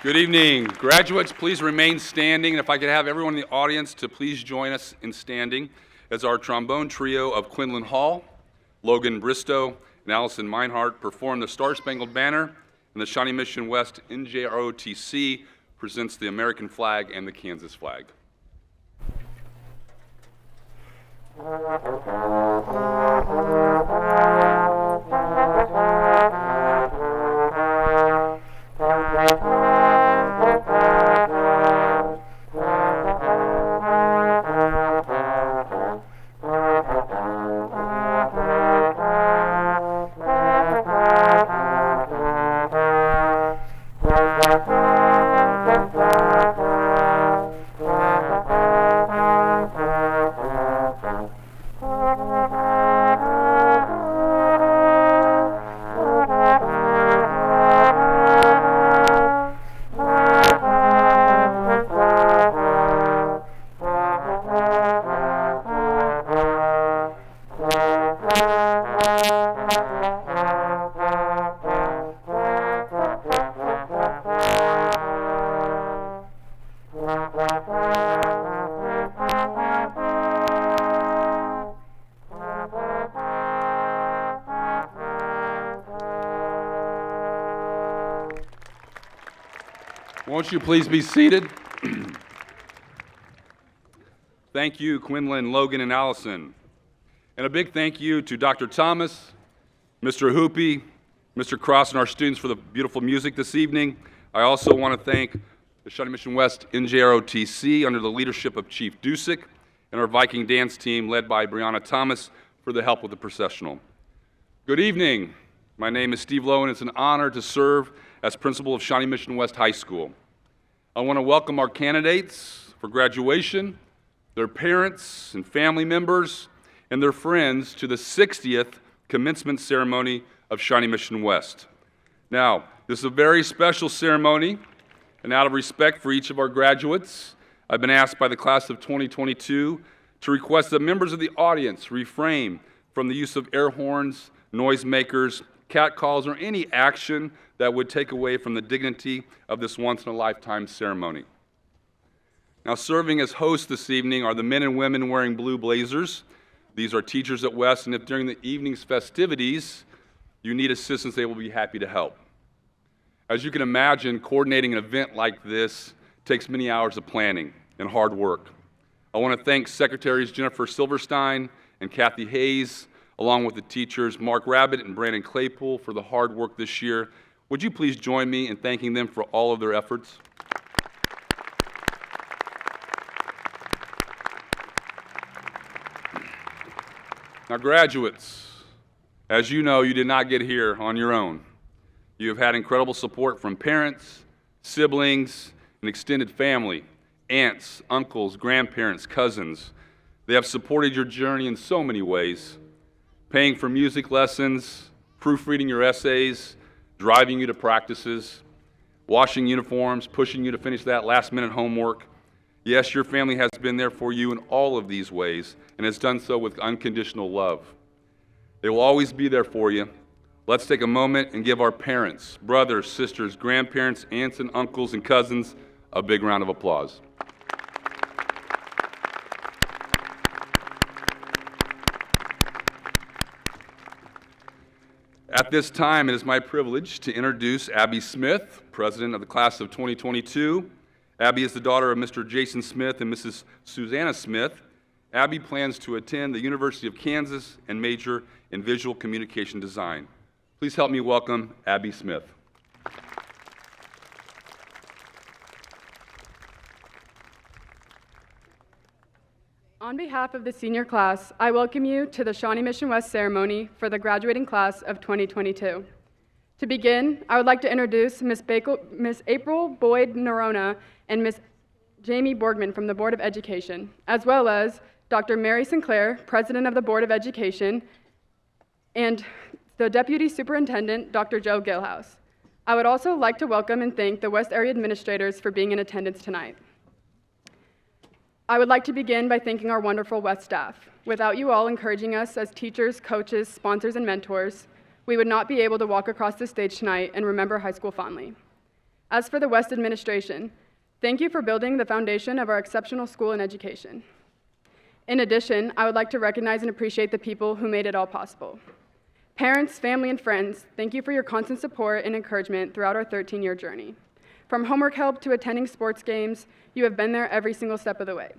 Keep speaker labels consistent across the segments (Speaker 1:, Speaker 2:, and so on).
Speaker 1: Good evening. Graduates, please remain standing. And if I could have everyone in the audience to please join us in standing as our trombone trio of Quinlan Hall, Logan Bristow, and Allison Meinhardt perform the Star-Spangled Banner, and the Shawnee Mission West NJROTC presents the American flag and the Kansas flag. Won't you please be seated? Thank you, Quinlan, Logan, and Allison. And a big thank you to Dr. Thomas, Mr. Hoopy, Mr. Cross, and our students for the beautiful music this evening. I also want to thank the Shawnee Mission West NJROTC under the leadership of Chief Dusick and our Viking dance team led by Brianna Thomas for the help with the processional. Good evening. My name is Steve Lowe, and it's an honor to serve as principal of Shawnee Mission West High School. I want to welcome our candidates for graduation, their parents and family members, and their friends to the 60th commencement ceremony of Shawnee Mission West. Now, this is a very special ceremony, and out of respect for each of our graduates, I've been asked by the class of 2022 to request that members of the audience refrain from the use of air horns, noisemakers, catcalls, or any action that would take away from the dignity of this once-in-a-lifetime ceremony. Now, serving as hosts this evening are the men and women wearing blue blazers. These are teachers at West, and if during the evening's festivities you need assistance, they will be happy to help. As you can imagine, coordinating an event like this takes many hours of planning and hard work. I want to thank Secretaries Jennifer Silverstein and Kathy Hayes, along with the teachers Mark Rabbit and Brandon Claypool for the hard work this year. Would you please join me in thanking them for all of their efforts? Now, graduates, as you know, you did not get here on your own. You have had incredible support from parents, siblings, and extended family, aunts, uncles, grandparents, cousins. They have supported your journey in so many ways, paying for music lessons, proofreading your essays, driving you to practices, washing uniforms, pushing you to finish that last-minute homework. Yes, your family has been there for you in all of these ways and has done so with unconditional love. They will always be there for you. Let's take a moment and give our parents, brothers, sisters, grandparents, aunts and uncles and cousins a big round of applause. At this time, it is my privilege to introduce Abby Smith, president of the class of 2022. Abby is the daughter of Mr. Jason Smith and Mrs. Susanna Smith. Abby plans to attend the University of Kansas and major in visual communication design. Please help me welcome Abby Smith.
Speaker 2: On behalf of the senior class, I welcome you to the Shawnee Mission West ceremony for the graduating class of 2022. To begin, I would like to introduce Ms. April Boyd Norona and Ms. Jamie Borgman from the Board of Education, as well as Dr. Mary Sinclair, President of the Board of Education, and the Deputy Superintendent, Dr. Joe Gilhouse. I would also like to welcome and thank the West Area administrators for being in attendance tonight. I would like to begin by thanking our wonderful West staff. Without you all encouraging us as teachers, coaches, sponsors, and mentors, we would not be able to walk across the stage tonight and remember high school fondly. As for the West administration, thank you for building the foundation of our exceptional school and education. In addition, I would like to recognize and appreciate the people who made it all possible. Parents, family, and friends, thank you for your constant support and encouragement throughout our 13-year journey. From homework help to attending sports games, you have been there every single step of the way.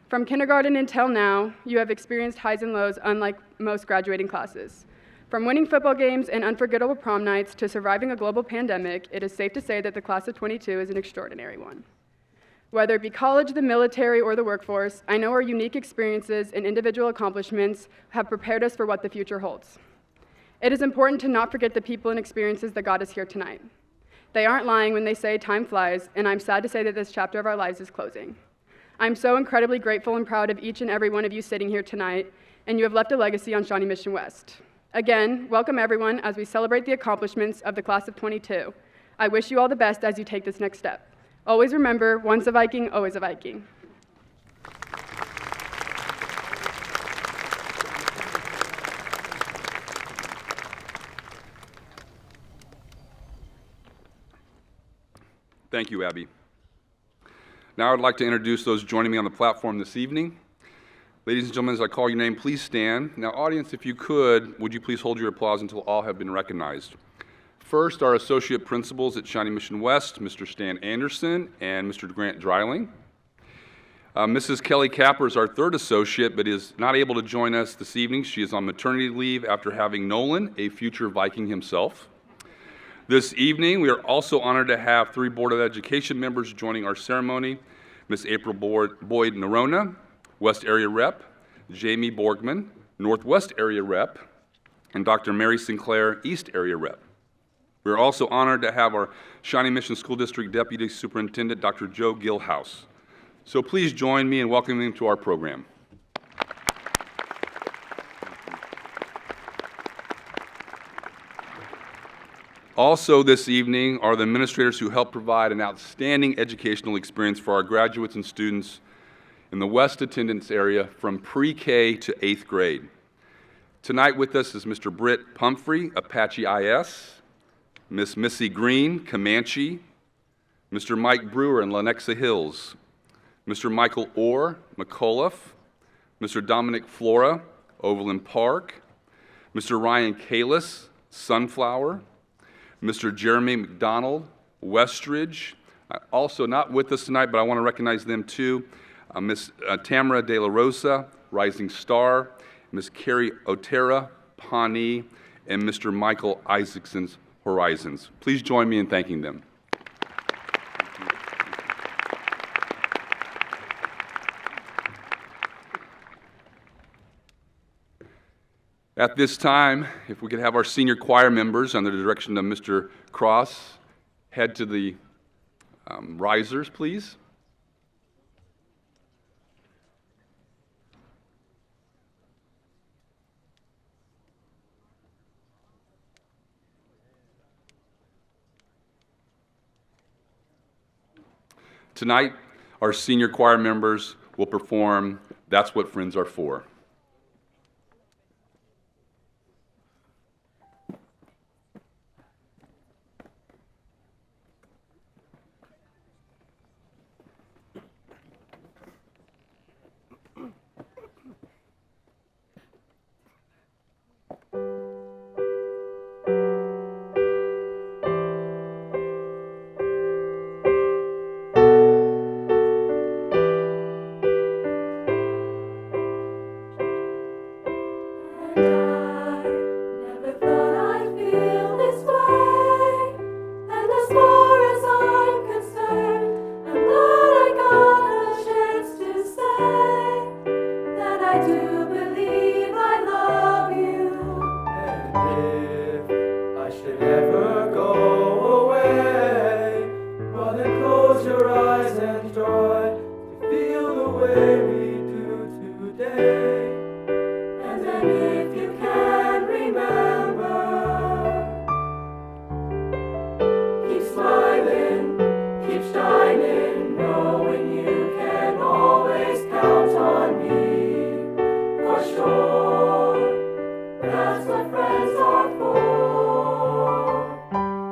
Speaker 2: From kindergarten until now, you have experienced highs and lows unlike most graduating classes. From winning football games and unforgettable prom nights to surviving a global pandemic, it is safe to say that the class of '22 is an extraordinary one. Whether it be college, the military, or the workforce, I know our unique experiences and individual accomplishments have prepared us for what the future holds. It is important to not forget the people and experiences that got us here tonight. They aren't lying when they say time flies, and I'm sad to say that this chapter of our lives is closing. I'm so incredibly grateful and proud of each and every one of you sitting here tonight, and you have left a legacy on Shawnee Mission West. Again, welcome everyone as we celebrate the accomplishments of the class of '22. I wish you all the best as you take this next step. Always remember, once a Viking, always a Viking.
Speaker 1: Thank you, Abby. Now I'd like to introduce those joining me on the platform this evening. Ladies and gentlemen, as I call your name, please stand. Now, audience, if you could, would you please hold your applause until all have been recognized? First, our associate principals at Shawnee Mission West, Mr. Stan Anderson and Mr. Grant Dreiling. Mrs. Kelly Capper is our third associate, but is not able to join us this evening. She is on maternity leave after having Nolan, a future Viking himself. This evening, we are also honored to have three Board of Education members joining our ceremony: Ms. April Boyd Nerona, West Area Rep, Jamie Borgman, Northwest Area Rep, and Dr. Mary Sinclair, East Area Rep. We are also honored to have our Shawnee Mission School District Deputy Superintendent, Dr. Joe Gilhouse. So please join me in welcoming them to our program. Also this evening are the administrators who helped provide an outstanding educational experience for our graduates and students in the West attendance area from pre-K to 8th grade. Tonight with us is Mr. Britt Pumphrey, Apache IS, Miss Missy Green, Comanche, Mr. Mike Brewer in Lenexa Hills, Mr. Michael Orr, McAuliffe, Mr. Dominic Flora, Overland Park, Mr. Ryan Kalis, Sunflower, Mr. Jeremy McDonald, Westridge. Also not with us tonight, but I want to recognize them too. Ms. Tamara De La Rosa, Rising Star, Ms. Carrie Otera, Pawnee, and Mr. Michael Isaacson's Horizons. Please join me in thanking them. At this time, if we could have our senior choir members, under the direction of Mr. Cross, head to the risers, please. Tonight, our senior choir members will perform "That's What Friends Are For."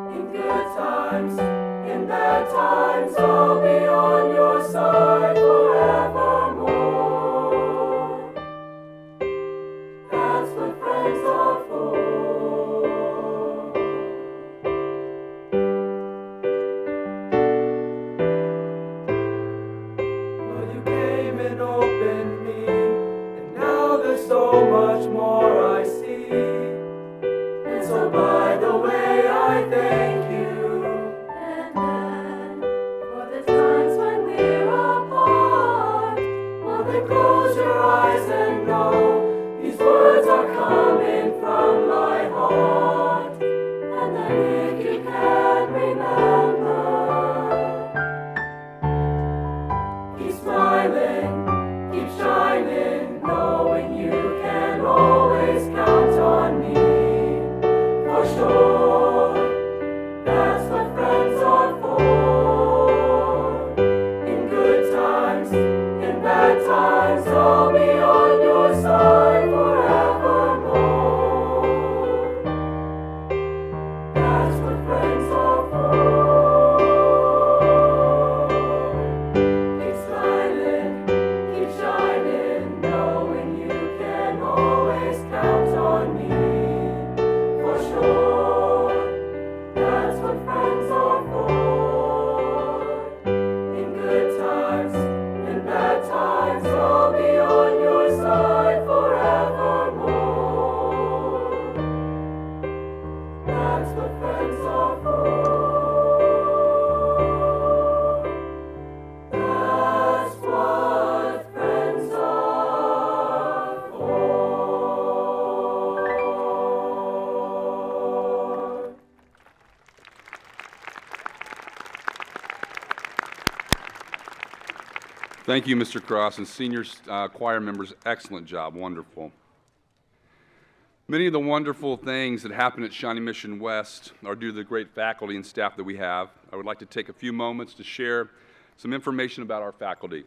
Speaker 3: In good times smiling, keep shining, knowing you can always count on me. For sure, that's what friends are for. In good times, in bad times, I'll be on your side forevermore. That's what friends are for. Keep smiling, keep shining, knowing you can always count on me. For sure, that's what friends are for. In good times, in bad times, I'll be on your side forevermore. That's what friends are for. That's what friends are for.
Speaker 1: Thank you, Mr. Cross, and senior choir members, excellent job, wonderful. Many of the wonderful things that happen at Shawnee Mission West are due to the great faculty and staff that we have. I would like to take a few moments to share some information about our faculty.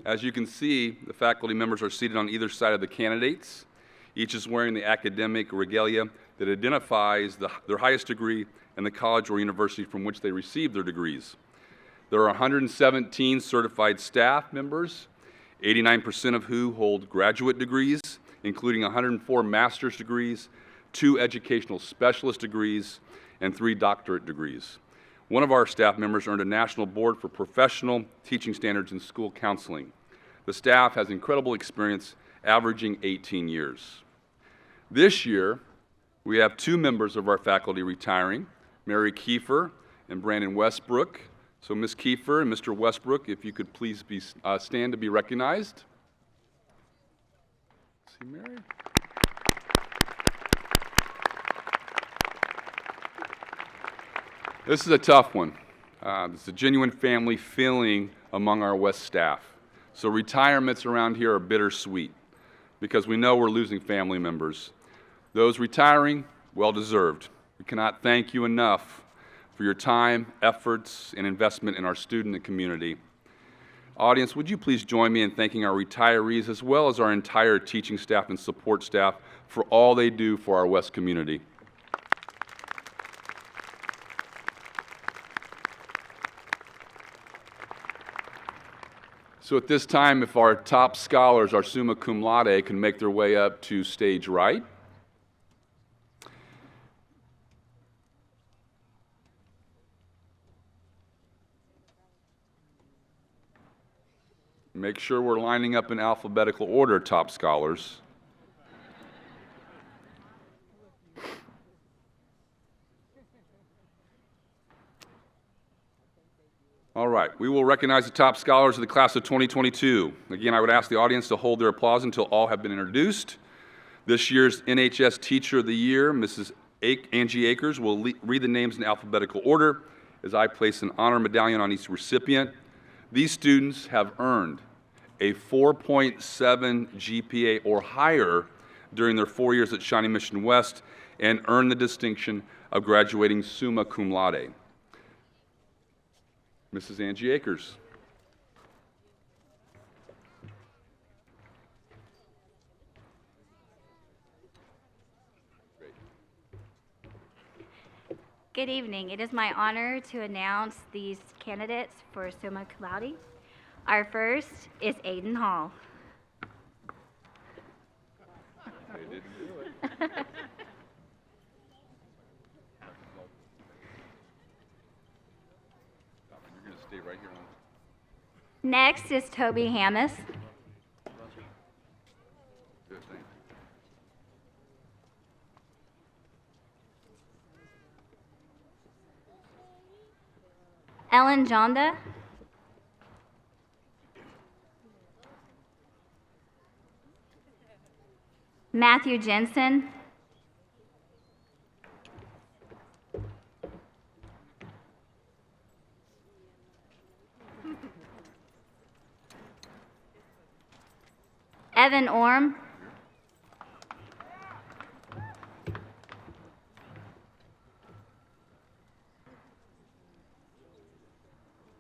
Speaker 1: As you can see, the faculty members are seated on either side of the candidates. Each is wearing the academic regalia that identifies their highest degree and the college or university from which they received their degrees. There are 117 certified staff members, 89% of who hold graduate degrees, including 104 master's degrees, 2 educational specialist degrees, and 3 doctorate degrees. One of our staff members earned a National Board for Professional Teaching Standards in School Counseling. The staff has incredible experience, averaging 18 years. This year, we have 2 members of our faculty retiring, Mary Kiefer and Brandon Westbrook. So Ms. Kiefer and Mr. Westbrook, if you could please stand to be recognized. See Mary? This is a tough one. It's a genuine family feeling among our West staff. So retirements around here are bittersweet because we know we're losing family members. Those retiring, well deserved. We cannot thank you enough for your time, efforts, and investment in our student and community. Audience, would you please join me in thanking our retirees as well as our entire teaching staff and support staff for all they do for our West community. So at this time, if our top scholars, our summa cum laude, can make their way up to stage right. Make sure we're lining up in alphabetical order, top scholars. All right, we will recognize the top scholars of the class of 2022. Again, I would ask the audience to hold their applause until all have been introduced. This year's NHS Teacher of the Year, Mrs. Angie Akers, will read the names in alphabetical order as I place an honor medallion on each recipient. These students have earned a 4.7 GPA or higher during their 4 years at Shawnee Mission West and earned the distinction of graduating summa cum laude. Mrs. Angie Akers.
Speaker 4: Good evening. It is my honor to announce these candidates for summa cum laude. Our first is Aiden Hall.
Speaker 1: They didn't do it. You're going to stay right here on.
Speaker 4: Next is Toby Hammis.
Speaker 1: Good thing.
Speaker 4: Ellen Jonda. Matthew Jensen. Evan Orm.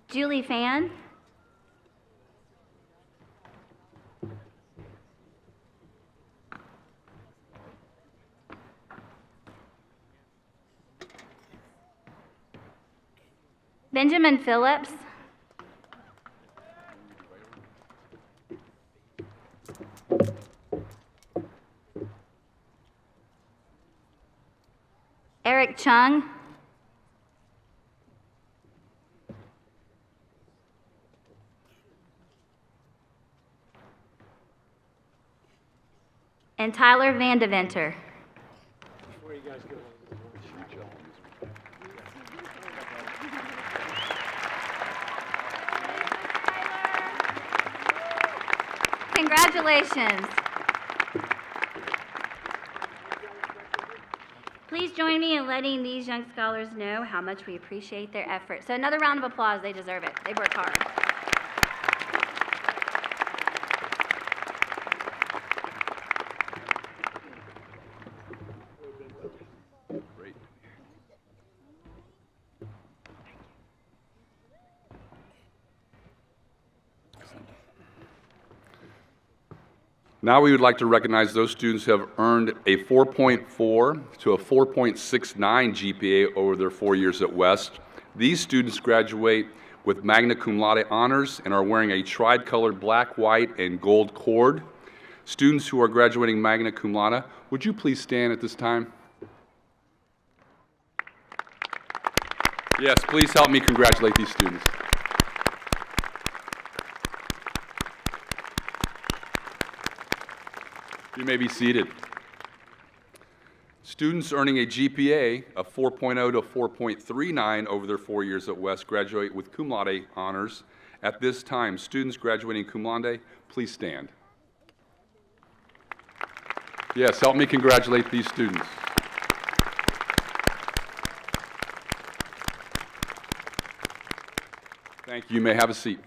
Speaker 4: Julie Fan. Benjamin Phillips. Eric Chung. And Tyler Vandeventer. Congratulations. Please join me in letting these young scholars know how much we appreciate their effort. So another round of applause. They deserve it. They work hard.
Speaker 1: Great. Now we would like to recognize those students who have earned a 4.4 to a 4.69 GPA over their 4 years at West. These students graduate with magna cum laude honors and are wearing a tri-colored black, white, and gold cord. Students who are graduating magna cum laude, would you please stand at this time? Yes, please help me congratulate these students. You may be seated. Students earning a GPA of 4.0 to 4.39 over their 4 years at West graduate with cum laude honors. At this time, students graduating cum laude, please stand. Yes, help me congratulate these students. Thank you. You may have a seat.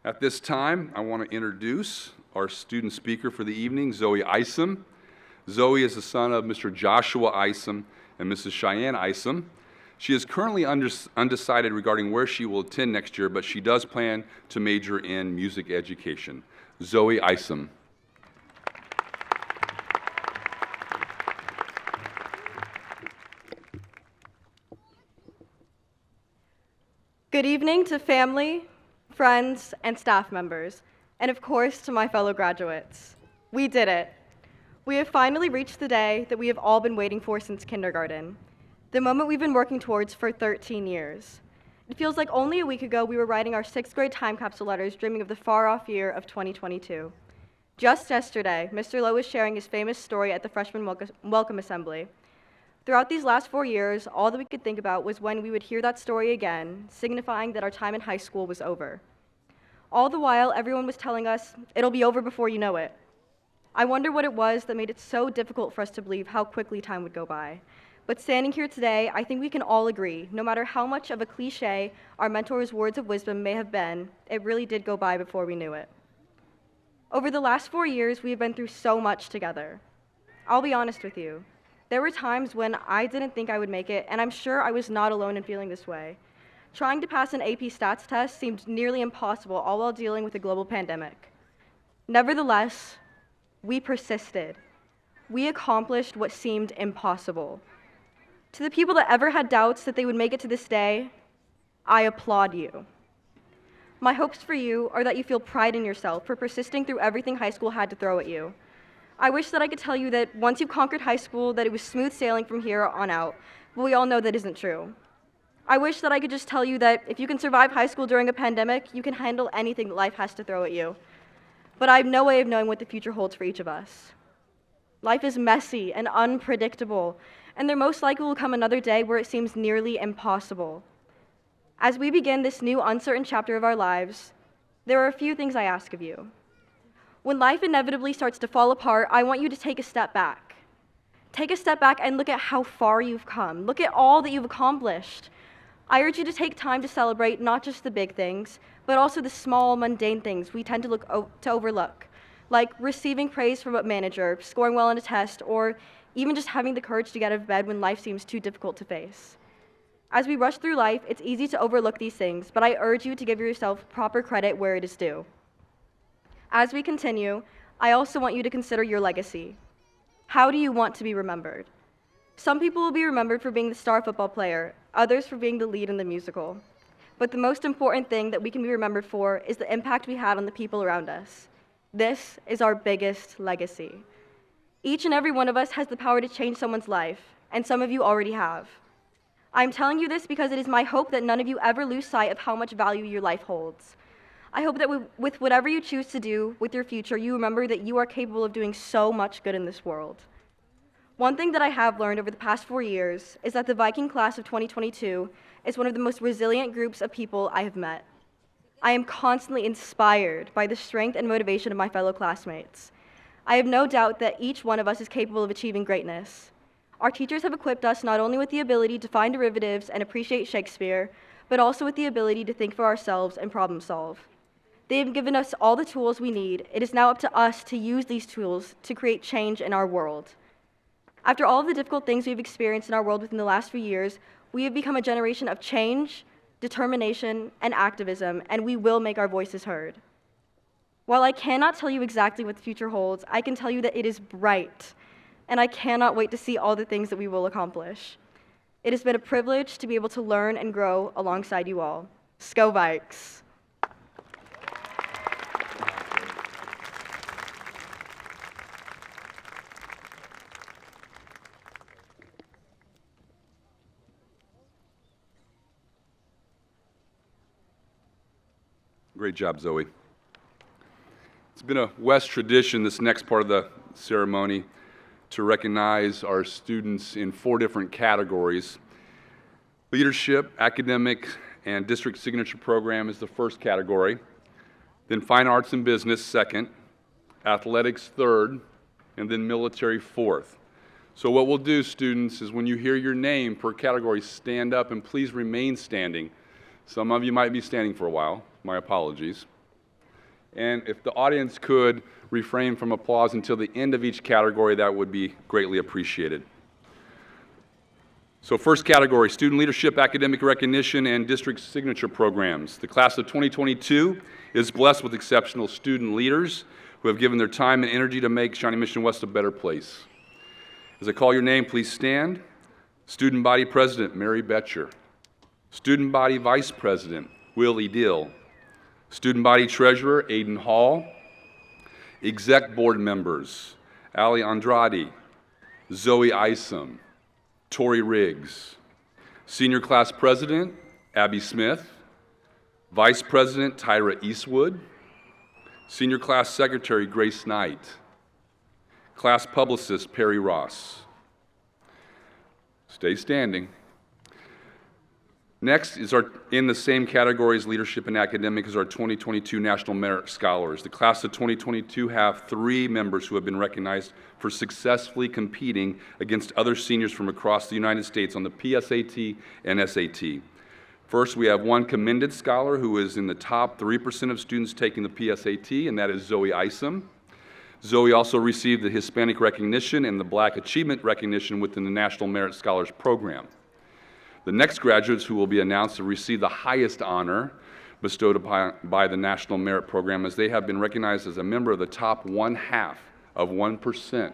Speaker 1: At this time, I want to introduce our student speaker for the evening, Zoe Isom. Zoe is the son of Mr. Joshua Isom and Mrs. Cheyenne Isom. She is currently undecided regarding where she will attend next year, but she does plan to major in music education. Zoe Isom.
Speaker 5: Good evening to family, friends, and staff members, and of course to my fellow graduates. We did it. We have finally reached the day that we have all been waiting for since kindergarten, the moment we've been working towards for 13 years. It feels like only a week ago we were writing our 6th grade time capsule letters dreaming of the far-off year of 2022. Just yesterday, Mr. Lowe was sharing his famous story at the freshman welcome assembly. Throughout these last 4 years, all that we could think about was when we would hear that story again, signifying that our time in high school was over. All the while, everyone was telling us, it'll be over before you know it. I wonder what it was that made it so difficult for us to believe how quickly time would go by. But standing here today, I think we can all agree, no matter how much of a cliche our mentors' words of wisdom may have been, it really did go by before we knew it. Over the last 4 years, we have been through so much together. I'll be honest with you. There were times when I didn't think I would make it, and I'm sure I was not alone in feeling this way. Trying to pass an AP stats test seemed nearly impossible, all while dealing with a global pandemic. Nevertheless, we persisted. We accomplished what seemed impossible. To the people that ever had doubts that they would make it to this day, I applaud you. My hopes for you are that you feel pride in yourself for persisting through everything high school had to throw at you. I wish that I could tell you that once you've conquered high school, that it was smooth sailing from here on out, but we all know that isn't true. I wish that I could just tell you that if you can survive high school during a pandemic, you can handle anything that life has to throw at you. But I have no way of knowing what the future holds for each of us. Life is messy and unpredictable, and there most likely will come another day where it seems nearly impossible. As we begin this new uncertain chapter of our lives, there are a few things I ask of you. When life inevitably starts to fall apart, I want you to take a step back. Take a step back and look at how far you've come. Look at all that you've accomplished. I urge you to take time to celebrate not just the big things, but also the small, mundane things we tend to overlook. like receiving praise from a manager, scoring well on a test, or even just having the courage to get out of bed when life seems too difficult to face. As we rush through life, it's easy to overlook these things, but I urge you to give yourself proper credit where it is due. As we continue, I also want you to consider your legacy. How do you want to be remembered? Some people will be remembered for being the star football player, others for being the lead in the musical. But the most important thing that we can be remembered for is the impact we had on the people around us. This is our biggest legacy. Each and every one of us has the power to change someone's life, and some of you already have. I'm telling you this because it is my hope that none of you ever lose sight of how much value your life holds. I hope that with whatever you choose to do with your future, you remember that you are capable of doing so much good in this world. One thing that I have learned over the past 4 years is that the Viking class of 2022 is one of the most resilient groups of people I have met. I am constantly inspired by the strength and motivation of my fellow classmates. I have no doubt that each one of us is capable of achieving greatness. Our teachers have equipped us not only with the ability to find derivatives and appreciate Shakespeare, but also with the ability to think for ourselves and problem solve. They have given us all the tools we need. It is now up to us to use these tools to create change in our world. After all of the difficult things we've experienced in our world within the last few years, we have become a generation of change, determination, and activism, and we will make our voices heard. While I cannot tell you exactly what the future holds, I can tell you that it is bright, and I cannot wait to see all the things that we will accomplish. It has been a privilege to be able to learn and grow alongside you all. Sko Vikes!
Speaker 1: Great job, Zoe. It's been a West tradition, this next part of the ceremony, to recognize our students in 4 different categories. Leadership, academic, and district signature program is the first category. Then fine arts and business, second. Athletics, third. And then military, fourth. So what we'll do, students, is when you hear your name per category, stand up and please remain standing. Some of you might be standing for a while. My apologies. And if the audience could refrain from applause until the end of each category, that would be greatly appreciated. So first category, student leadership, academic recognition, and district signature programs. The class of 2022 is blessed with exceptional student leaders who have given their time and energy to make Shawnee Mission West a better place. As I call your name, please stand. Student Body President, Mary Betcher. Student Body Vice President, Willie Dill. Student Body Treasurer, Aiden Hall. Exec Board Members, Ali Andrade, Zoe Isom, Tori Riggs. Senior Class President, Abby Smith. Vice President, Tyra Eastwood. Senior Class Secretary, Grace Knight. Class Publicist, Perry Ross. Stay standing. Next is in the same category as leadership and academic is our 2022 National Merit Scholars. The class of 2022 have 3 members who have been recognized for successfully competing against other seniors from across the United States on the PSAT and SAT. First, we have 1 commended scholar who is in the top 3% of students taking the PSAT, and that is Zoe Isom. Zoe also received the Hispanic recognition and the Black Achievement recognition within the National Merit Scholars Program. The next graduates who will be announced to receive the highest honor bestowed upon by the National Merit Program, as they have been recognized as a member of the top 0.5%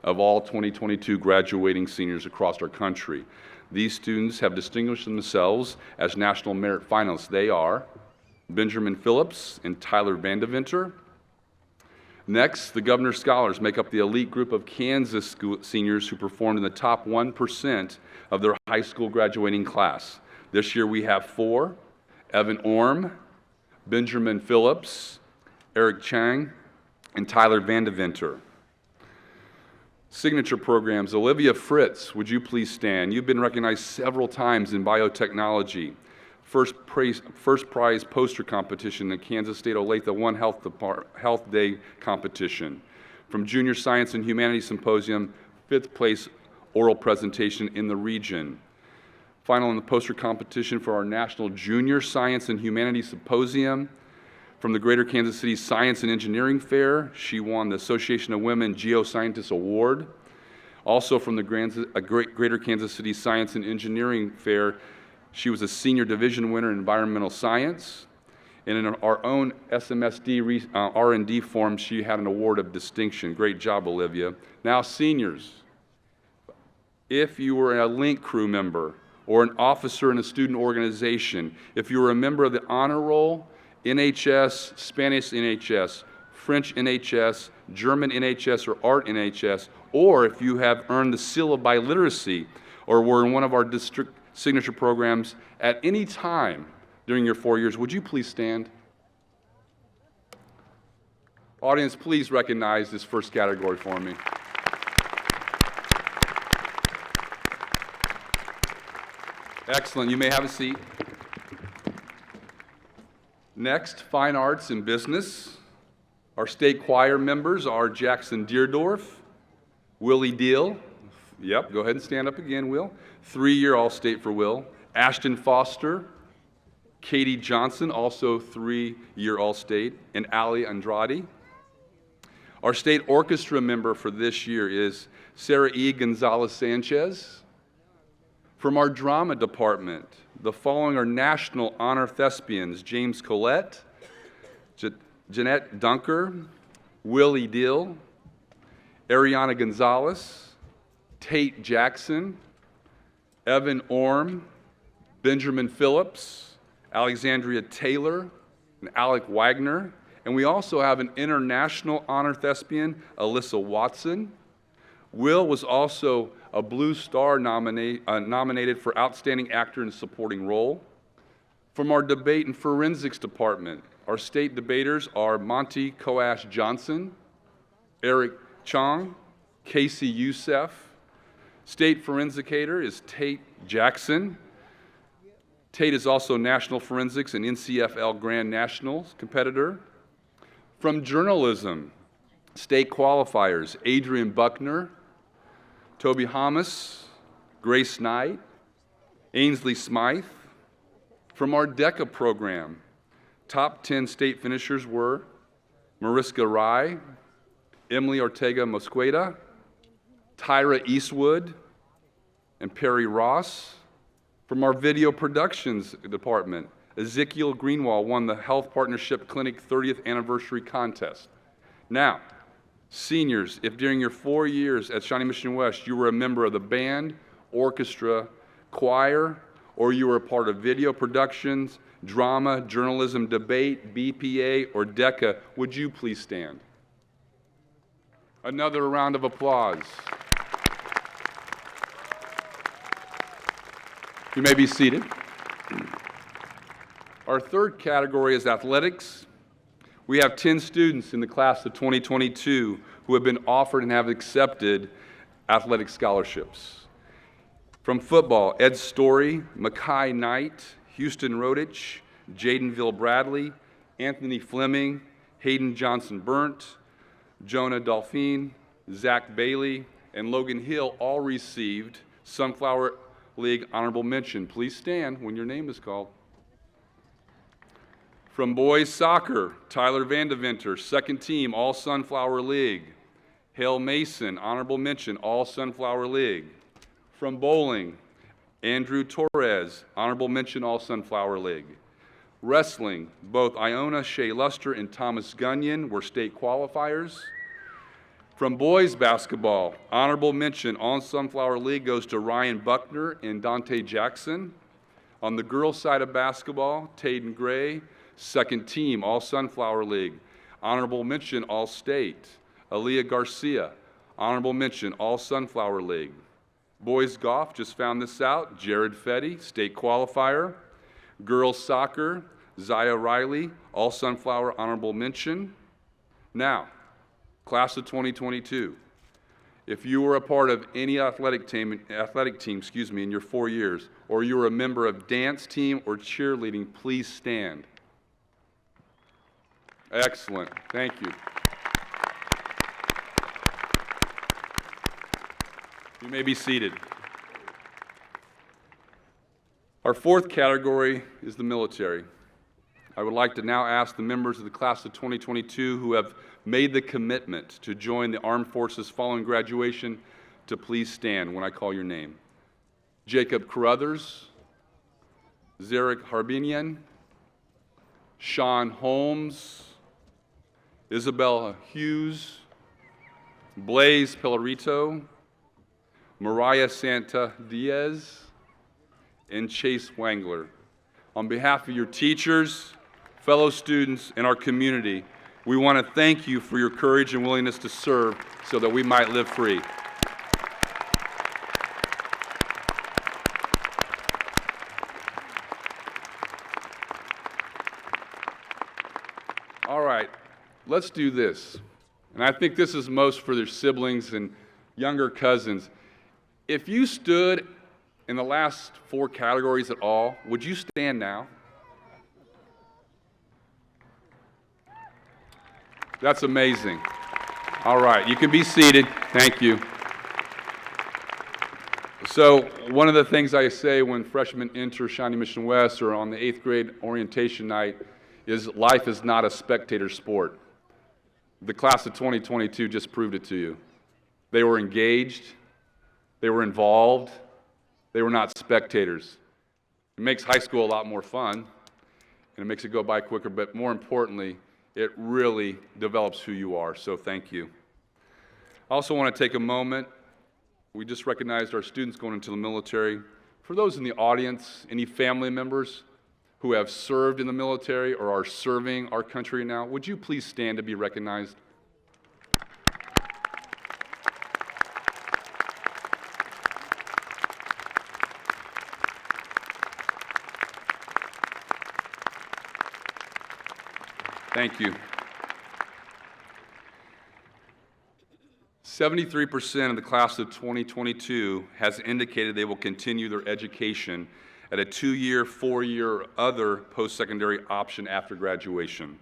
Speaker 1: of all 2022 graduating seniors across our country. These students have distinguished themselves as National Merit finalists. They are Benjamin Phillips and Tyler Vandeventer. Next, the Governor's Scholars make up the elite group of Kansas seniors who performed in the top 1% of their high school graduating class. This year we have 4, Evan Orm, Benjamin Phillips, Eric Chang, and Tyler Vandeventer. Signature programs, Olivia Fritz, would you please stand? You've been recognized several times in biotechnology. First prize poster competition in Kansas State Olathe One Health Day competition. From Junior Science and Humanities Symposium, 5th place oral presentation in the region. Final in the poster competition for our National Junior Science and Humanities Symposium. From the Greater Kansas City Science and Engineering Fair, she won the Association of Women Geoscientists Award. Also from the Greater Kansas City Science and Engineering Fair, she was a senior division winner in environmental science. And in our own SMSD R&D form, she had an award of distinction. Great job, Olivia. Now, seniors, if you were a Link crew member or an officer in a student organization, if you were a member of the honor roll, NHS, Spanish NHS, French NHS, German NHS, or Art NHS, or if you have earned the seal of biliteracy or were in one of our district signature programs at any time during your 4 years, would you please stand? Audience, please recognize this first category for me. Excellent. You may have a seat. Next, Fine Arts and Business. Our state choir members are Jackson Deerdorf, Willie Deal. Yep, go ahead and stand up again, Will. 3-year All-State for Will. Ashton Foster, Katie Johnson, also 3-year All-State, and Ali Andrade. Our state orchestra member for this year is Sarah E. Gonzalez-Sanchez. From our drama department, the following are National Honor Thespians: James Collette, Jeanette Dunker, Willie Dill, Ariana Gonzalez, Tate Jackson, Evan Orm, Benjamin Phillips, Alexandria Taylor, and Alec Wagner. And we also have an International Honor Thespian, Alyssa Watson. Will was also a Blue Star nominated for Outstanding Actor in a Supporting Role. From our Debate and Forensics Department, our state debaters are Monty Coash Johnson, Eric Chong, Casey Youssef. State forensicator is Tate Jackson. Tate is also National Forensics and NCFL Grand Nationals competitor. From journalism, state qualifiers, Adrian Buckner, Toby Hamas, Grace Knight, Ainsley Smythe. From our DECA program, top 10 state finishers were Mariska Rai, Emily Ortega Mosqueda, Tyra Eastwood, and Perry Ross. From our video productions department, Ezekiel Greenwald won the Health Partnership Clinic 30th Anniversary Contest. Now, seniors, if during your 4 years at Shawnee Mission West you were a member of the band, orchestra, choir, or you were a part of video productions, drama, journalism, debate, BPA, or DECA, would you please stand? Another round of applause. You may be seated. Our third category is athletics. We have 10 students in the class of 2022 who have been offered and have accepted athletic scholarships. From football, Ed Story, Mackay Knight, Houston Rodich, Jadenville Bradley, Anthony Fleming, Hayden Johnson Burnt, Jonah Dolphine, Zach Bailey, and Logan Hill all received Sunflower League honorable mention. Please stand when your name is called. From boys soccer, Tyler Vandeventer, second team, All Sunflower League. Hale Mason, honorable mention, All Sunflower League. From bowling, Andrew Torres, honorable mention, All Sunflower League. Wrestling, both Iona Shea Luster and Thomas Gunyon were state qualifiers. From boys basketball, honorable mention, All Sunflower League goes to Ryan Buckner and Dante Jackson. On the girls' side of basketball, Tayden Gray, second team, All Sunflower League. Honorable mention, All State. Aaliyah Garcia, honorable mention, All Sunflower League. Boys golf, just found this out, Jared Fetty, state qualifier. Girls soccer, Zaya Riley, All Sunflower honorable mention. Now, class of 2022, if you were a part of any athletic team, in your 4 years, or you were a member of dance team or cheerleading, please stand. Excellent, thank you. You may be seated. Our fourth category is the military. I would like to now ask the members of the class of 2022 who have made the commitment to join the armed forces following graduation to please stand when I call your name. Jacob Carruthers, Zarek Harbinian, Sean Holmes, Isabella Hughes, Blaze Pellerito, Mariah Santa Diaz, and Chase Wangler. On behalf of your teachers, fellow students, and our community, we want to thank you for your courage and willingness to serve so that we might live free. All right, let's do this. And I think this is most for their siblings and younger cousins. If you stood in the last 4 categories at all, would you stand now? That's amazing. All right, you can be seated. Thank you. So one of the things I say when freshmen enter Shawnee Mission West or on the 8th grade orientation night is life is not a spectator sport. The class of 2022 just proved it to you. They were engaged, they were involved, they were not spectators. It makes high school a lot more fun, and it makes it go by quicker, but more importantly, it really develops who you are, so thank you. I also want to take a moment. We just recognized our students going into the military. For those in the audience, any family members who have served in the military or are serving our country now, would you please stand to be recognized? Thank you. 73% of the class of 2022 has indicated they will continue their education at a 2-year, 4-year, or other post-secondary option after graduation.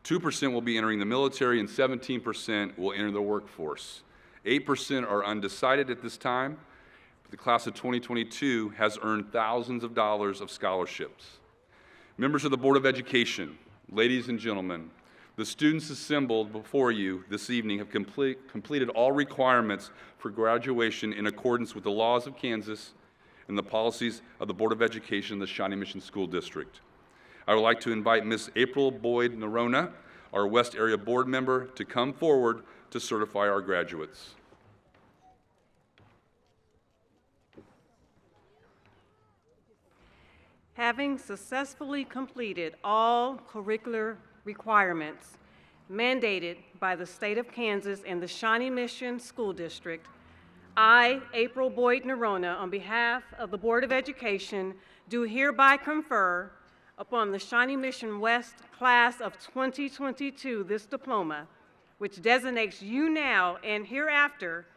Speaker 1: 2% will be entering the military, and 17% will enter the workforce. 8% are undecided at this time. The class of 2022 has earned thousands of dollars of scholarships. Members of the Board of Education, ladies and gentlemen, the students assembled before you this evening have completed all requirements for graduation in accordance with the laws of Kansas and the policies of the Board of Education in the Shawnee Mission School District. I would like to invite Ms. April Boyd Nerona, our West Area Board member, to come forward to certify our graduates.
Speaker 6: Having successfully completed all curricular requirements mandated by the state of Kansas and the Shawnee Mission School District, I, April Boyd Nerona, on behalf of the Board of Education, do hereby confer upon the Shawnee Mission West class of 2022 this diploma, which designates you now and hereafter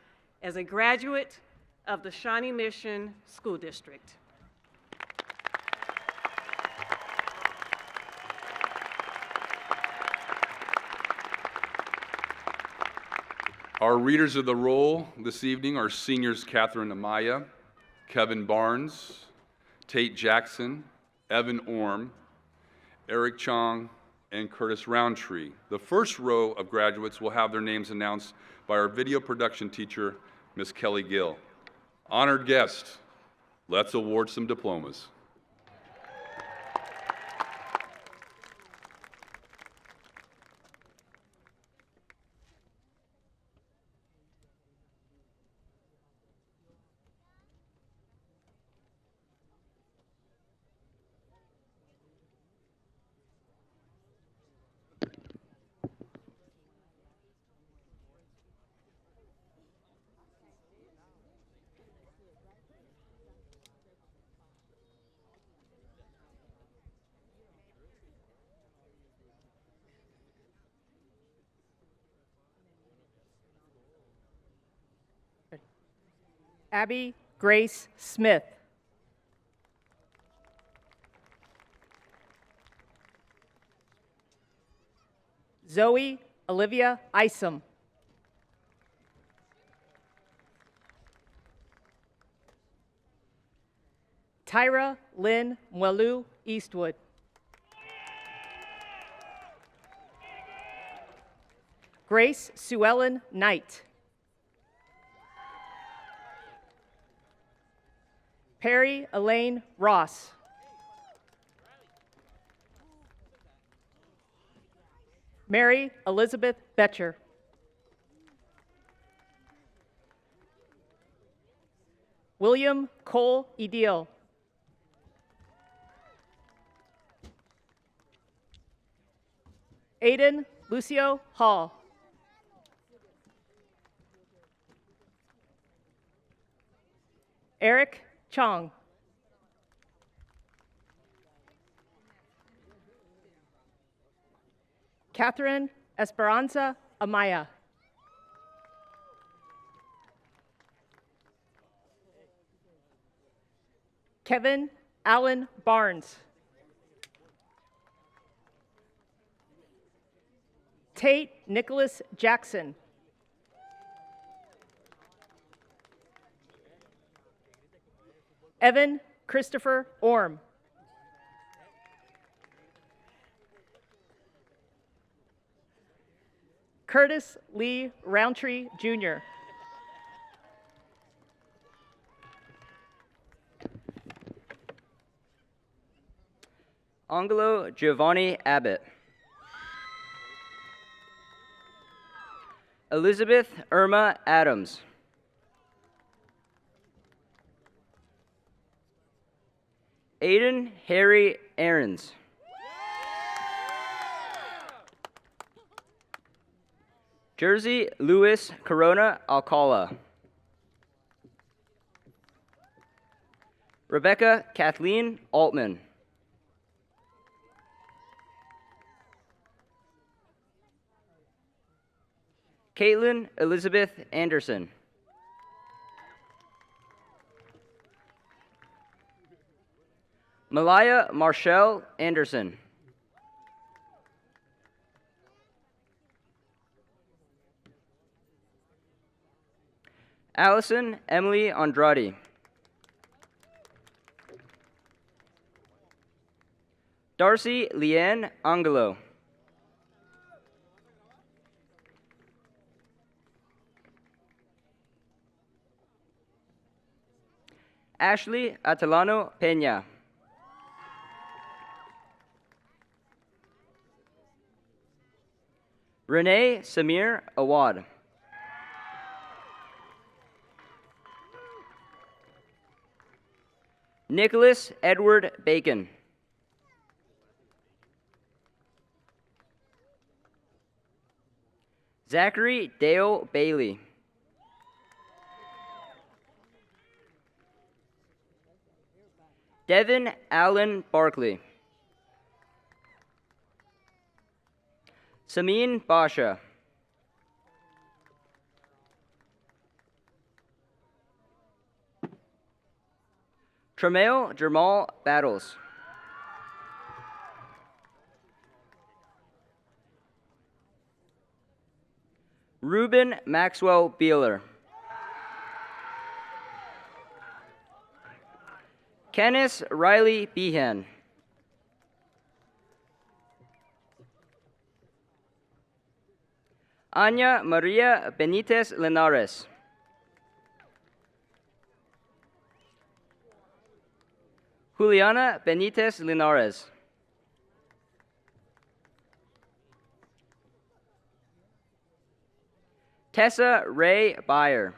Speaker 6: as a graduate of the Shawnee Mission School District.
Speaker 1: Our readers of the roll this evening are seniors Catherine Amaya, Kevin Barnes, Tate Jackson, Evan Orm, Eric Chong, and Curtis Roundtree. The first row of graduates will have their names announced by our video production teacher, Ms. Kelly Gill. Honored guests, let's award some diplomas.
Speaker 7: Abby Grace Smith. Zoe Olivia Isom. Tyra Lynn Mwelu Eastwood. Grace Sue Ellen Knight. Perry Elaine Ross. Mary Elizabeth Betcher. William Cole Edil. Aiden Lucio Hall. Eric Chong. Catherine Esperanza Amaya. Kevin Allen Barnes. Tate Nicholas Jackson. Evan Christopher Orm. Curtis Lee Roundtree, Jr.
Speaker 8: Angelo Giovanni Abbott. Elizabeth Irma Adams. Aiden Harry Aarons. Jersey Louis Corona Alcala. Rebecca Kathleen Altman. Caitlin Elizabeth Anderson. Malaya Marshall Anderson. Allison Emily Andrade. Darcy Leanne Angelo. Ashley Atalano Peña. Renee Samir Awad. Nicholas Edward Bacon. Zachary Dale Bailey. Devin Allen Barkley. Samin Basha. Tremail Jamal Battles. Ruben Maxwell Beeler. Kenneth Riley Behan. Anya Maria Benitez Linares. Juliana Benitez Linares. Tessa Ray Byer.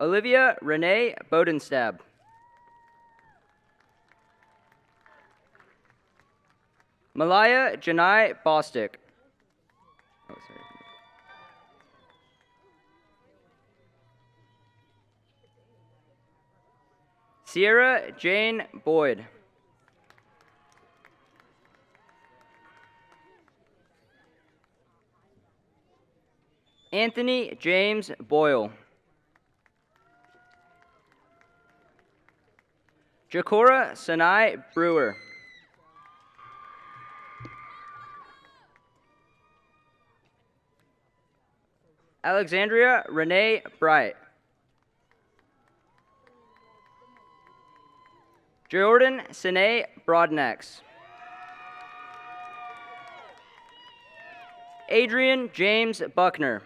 Speaker 8: Olivia Renee Bodenstab. Malaya Janai Bostick. Oh, sorry. Sierra Jane Boyd. Anthony James Boyle. Jakora Sanai Brewer. Alexandria Renee Bright. Jordan Sine Broadnax. Adrian James Buckner.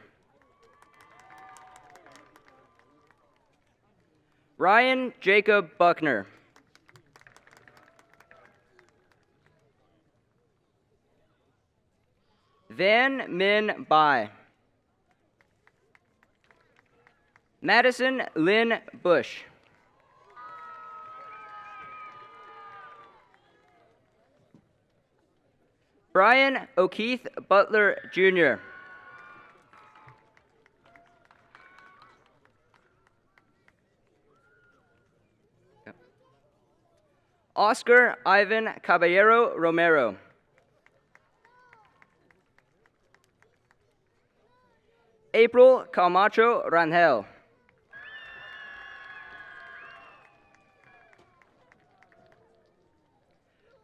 Speaker 8: Ryan Jacob Buckner. Van Min Bai. Madison Lynn Bush. Brian O'Keefe Butler Jr. Oscar Ivan Caballero Romero. April Camacho Rangel.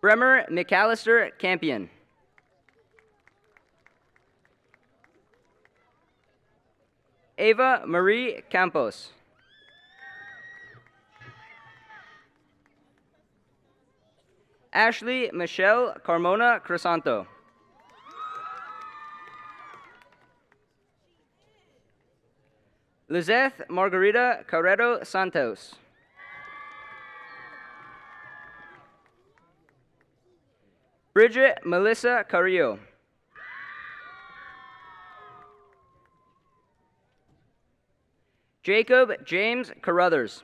Speaker 8: Bremer McAllister Campion. Ava Marie Campos. Ashley Michelle Carmona Crisanto. Lizeth Margarita Carrero Santos. Bridget Melissa Carrillo. Jacob James Carruthers.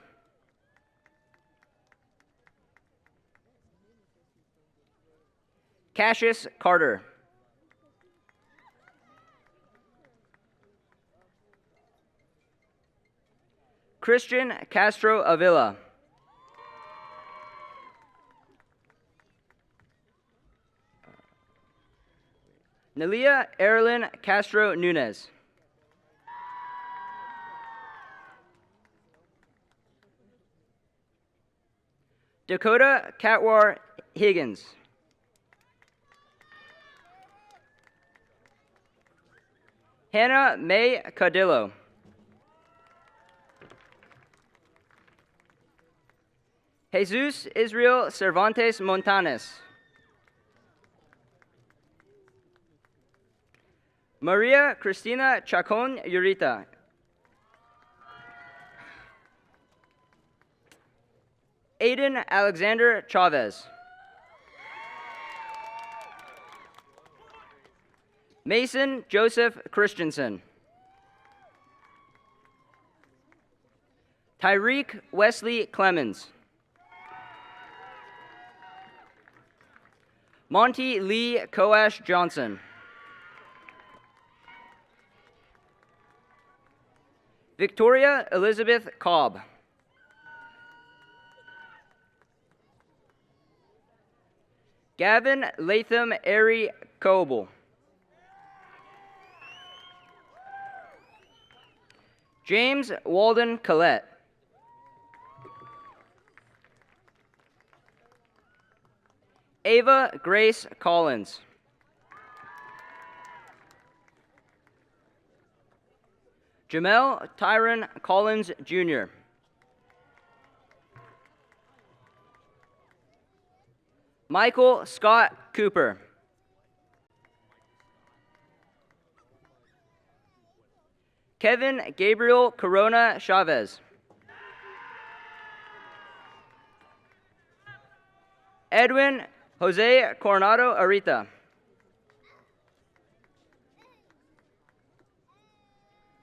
Speaker 8: Cassius Carter. Christian Castro Avila. Nelia Erilyn Castro Nunez. Dakota Catwar Higgins. Hannah May Cadillo. Jesus Israel Cervantes Montanes. Maria Cristina Chacon Urita. Aiden Alexander Chavez. Mason Joseph Christensen. Tyreek Wesley Clemens. Monty Lee Coash Johnson. Victoria Elizabeth Cobb. Gavin Latham Airy Coble. James Walden Collette. Ava Grace Collins. Jamel Tyron Collins Jr. Michael Scott Cooper. Kevin Gabriel Corona Chavez. Edwin Jose Coronado Arita.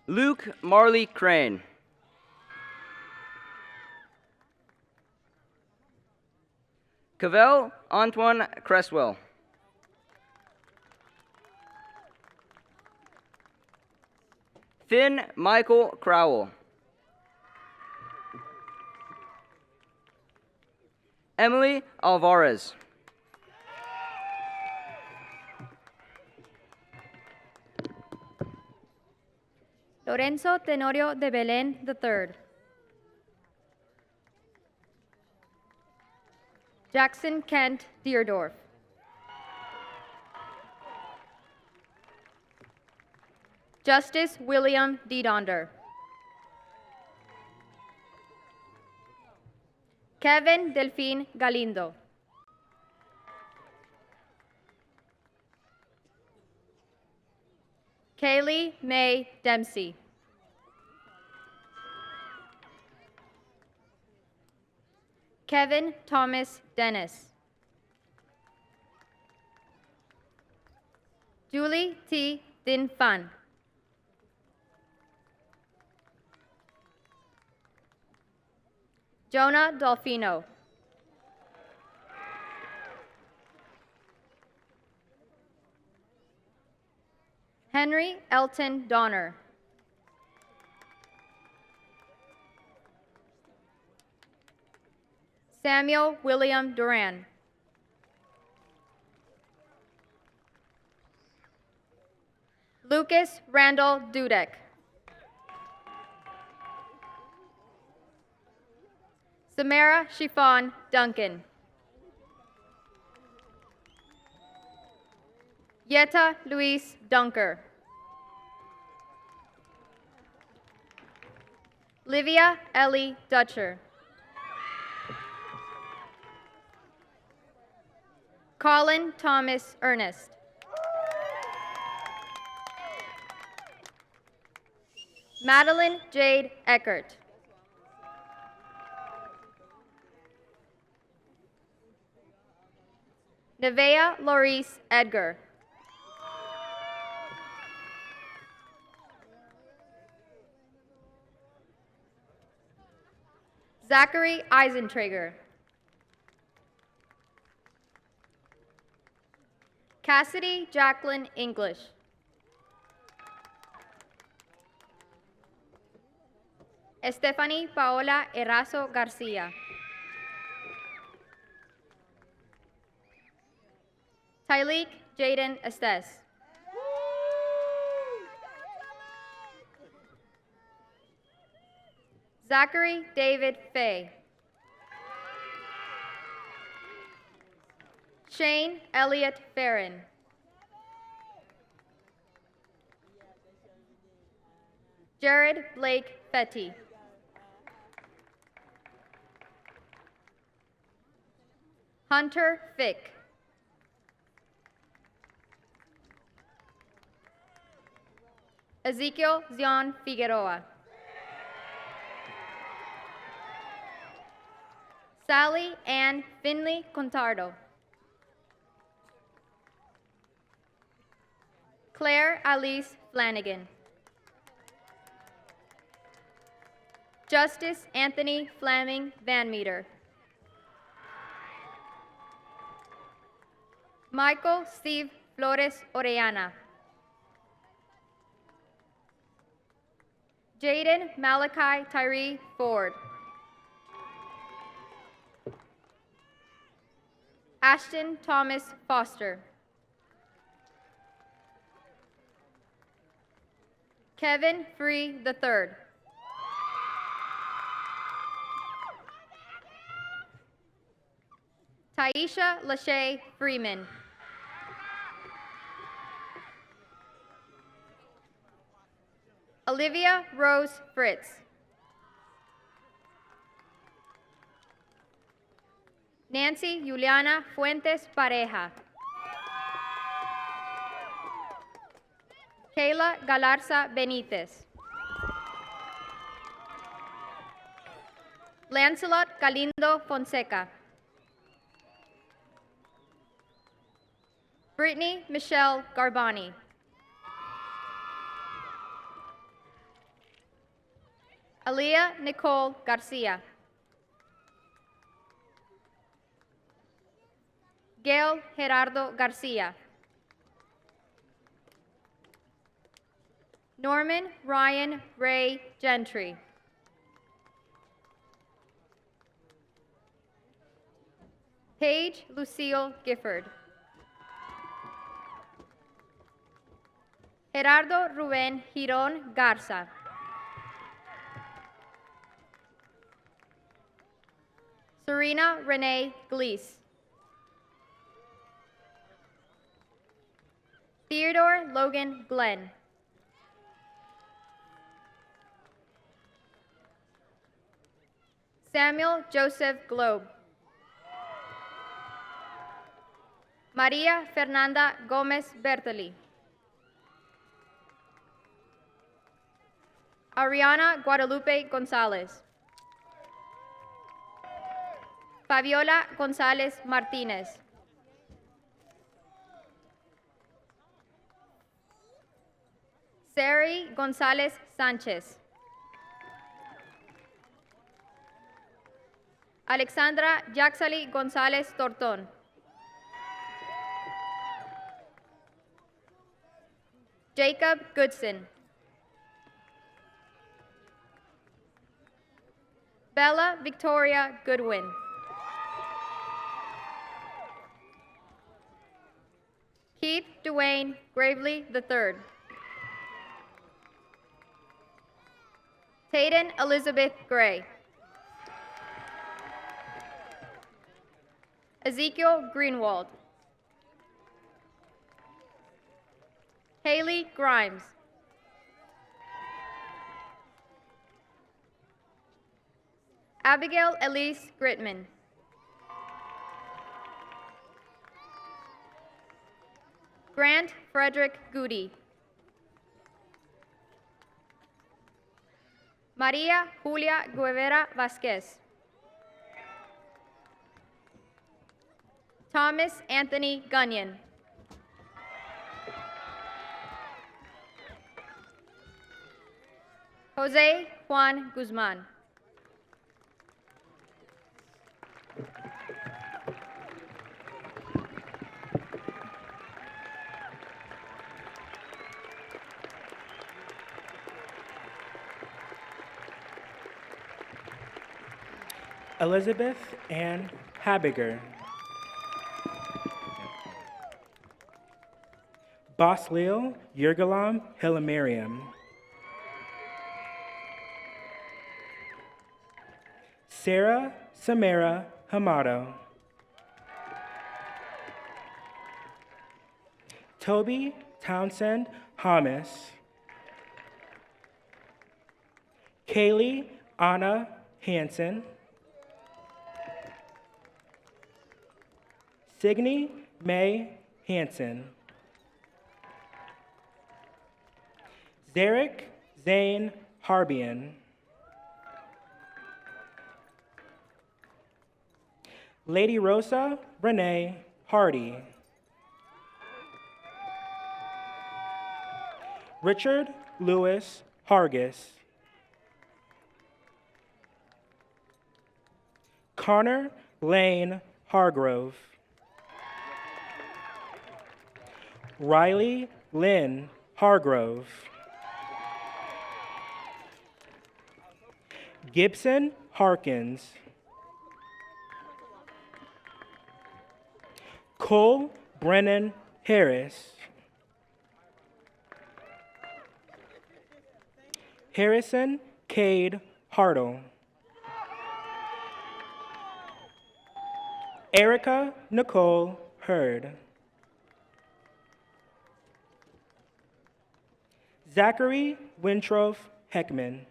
Speaker 8: Luke Marley Crane. Cavell Antoine Cresswell. Finn Michael Crowell. Emily Alvarez.
Speaker 9: Lorenzo Tenorio de Belén III. Jackson Kent Deerdorf. Justice William D. Donder. Kevin Delphine Galindo. Kaylee Mae Dempsey. Kevin Thomas Dennis. Julie T. Din Fan. Jonah Dolfino. Henry Elton Donner. Samuel William Duran. Lucas Randall Dudek. Samara Chiffon Duncan. Yetta Luis Dunker. Livia Ellie Dutcher. Colin Thomas Ernest. Madeline Jade Eckert. Nevea Laurice Edgar. Zachary Eisentrager. Cassidy Jacqueline English. Stephanie Paola Erazo Garcia. Tyleek Jaden Estes. Zachary David Fay. Shane Elliott Farron. Jared Blake Fetty. Hunter Fick. Ezekiel Zion Figueroa. Sally Ann Finley Contardo. Claire Alice Flanagan. Justice Anthony Flaming Van Meter. Michael Steve Flores Orellana. Jaden Malachi Tyree Ford. Ashton Thomas Foster. Kevin Free III. Taisha Lachey Freeman. Olivia Rose Fritz. Nancy Juliana Fuentes Pareja. Kayla Galarza Benitez. Lancelot Galindo Fonseca. Brittany Michelle Garbani. Aaliyah Nicole Garcia. Gail Gerardo Garcia. Norman Ryan Ray Gentry. Paige Lucille Gifford. Gerardo Rubén Girón Garza. Serena Renee Gleese. Theodore Logan Glenn. Samuel Joseph Globe. Maria Fernanda Gomez Bertoli. Ariana Guadalupe Gonzalez. Fabiola Gonzalez Martinez. Sari Gonzalez Sanchez. Alexandra Yaxali Gonzalez Torton. Jacob Goodson. Bella Victoria Goodwin. Keith Duane Gravely III. Tayden Elizabeth Gray. Ezekiel Greenwald. Haley Grimes. Abigail Elise Gritman. Grant Frederick Goody. Maria Julia Guevara Vasquez. Thomas Anthony Gunyon. Jose Juan Guzman.
Speaker 10: Elizabeth Ann Habiger. Boslil Yergalam Hilamariam. Sarah Samara Hamado. Toby Townsend Hamas. Kaylee Anna Hansen. Signe May Hansen. Zarek Zane Harbian. Lady Rosa Renee Hardy. Richard Lewis Hargis. Connor Lane Hargrove. Riley Lynn Hargrove. Gibson Harkins. Cole Brennan Harris. Harrison Cade Hartle. Erica Nicole Hurd. Zachary Wintrof Heckman.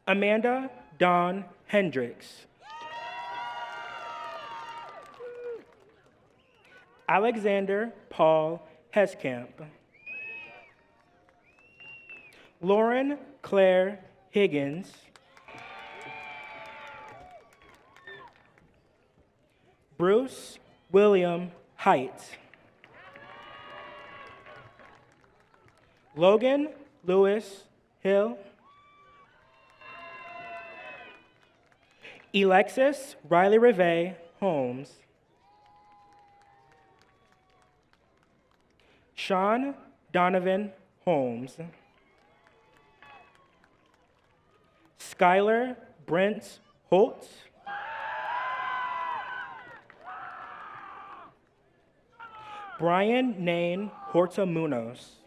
Speaker 10: Amanda Dawn Hendricks. Alexander Paul Heskamp. Lauren Claire Higgins. Bruce William Height. Logan Lewis Hill. Alexis Riley Reve Holmes. Sean Donovan Holmes. Skylar Brent Holt. Brian Nain Hortamunos.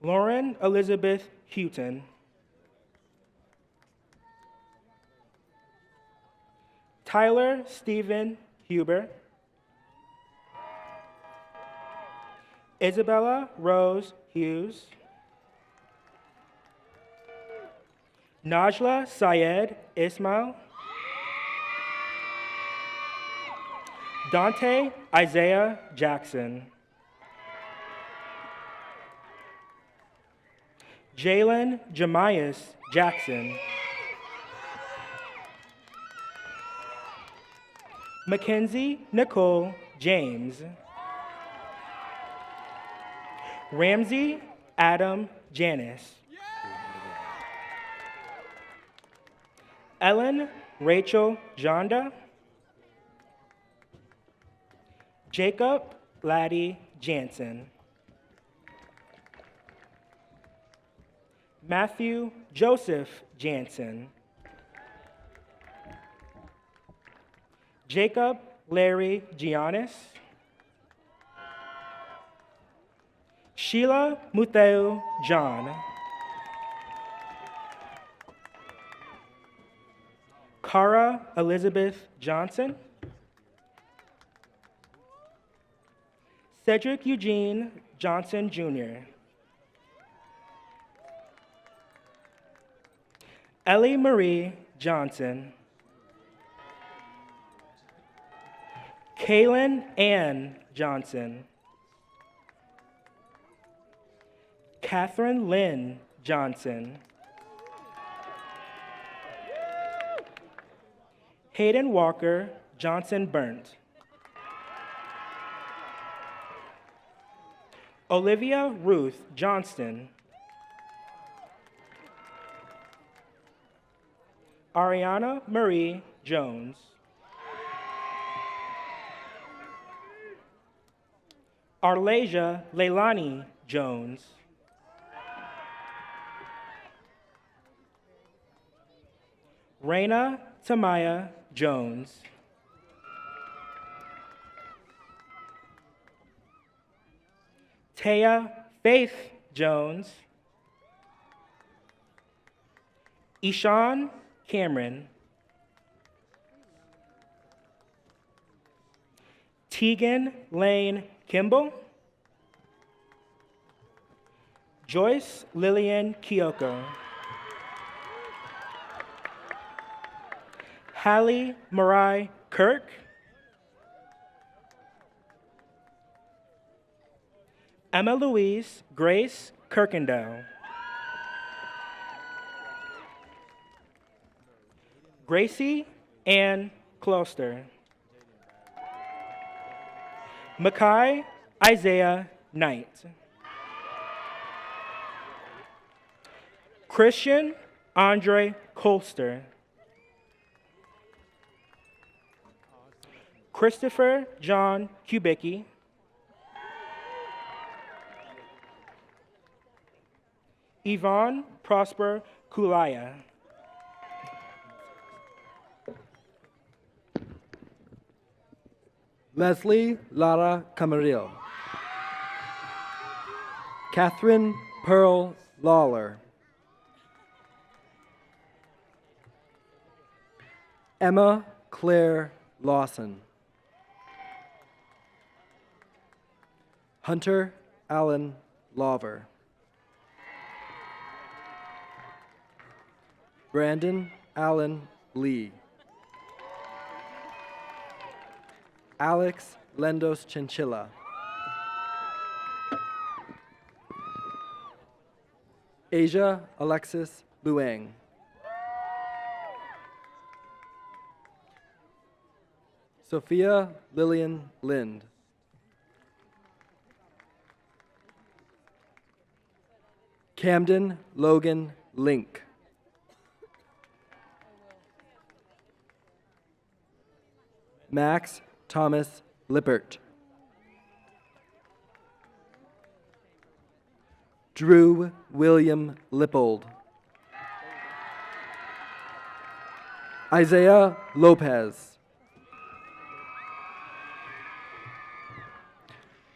Speaker 10: Lauren Elizabeth Houghton. Tyler Stephen Huber. Isabella Rose Hughes. Najla Syed Ismail. Dante Isaiah Jackson. Jalen Jemias Jackson. Mackenzie Nicole James. Ramsey Adam Janice. Ellen Rachel Jonda. Jacob Laddie Jansen. Matthew Joseph Jansen. Jacob Larry Giannis. Sheila Mutheu John. Cara Elizabeth Johnson. Cedric Eugene Johnson Jr. Ellie Marie Johnson. Kaylin Ann Johnson. Catherine Lynn Johnson. Hayden Walker Johnson Burnt. Olivia Ruth Johnston. Ariana Marie Jones. Arlasia Leilani Jones. Raina Tamaya Jones. Taya Faith Jones. Ishan Cameron. Tegan Lane Kimball. Joyce Lillian Kyoko. Hallie Marai Kirk. Emma Louise Grace Kirkendall. Gracie Ann Closter. Makai Isaiah Knight. Christian Andre Colster. Christopher John Kubicki. Yvonne Prosper Kulaya.
Speaker 11: Leslie Lara Camarillo. Catherine Pearl Lawler. Emma Claire Lawson. Hunter Allen Lawver. Brandon Allen Lee. Alex Lendos Chinchilla. Asia Alexis Luang. Sophia Lillian Lind. Camden Logan Link. Max Thomas Lippert. Drew William Lippold. Isaiah Lopez.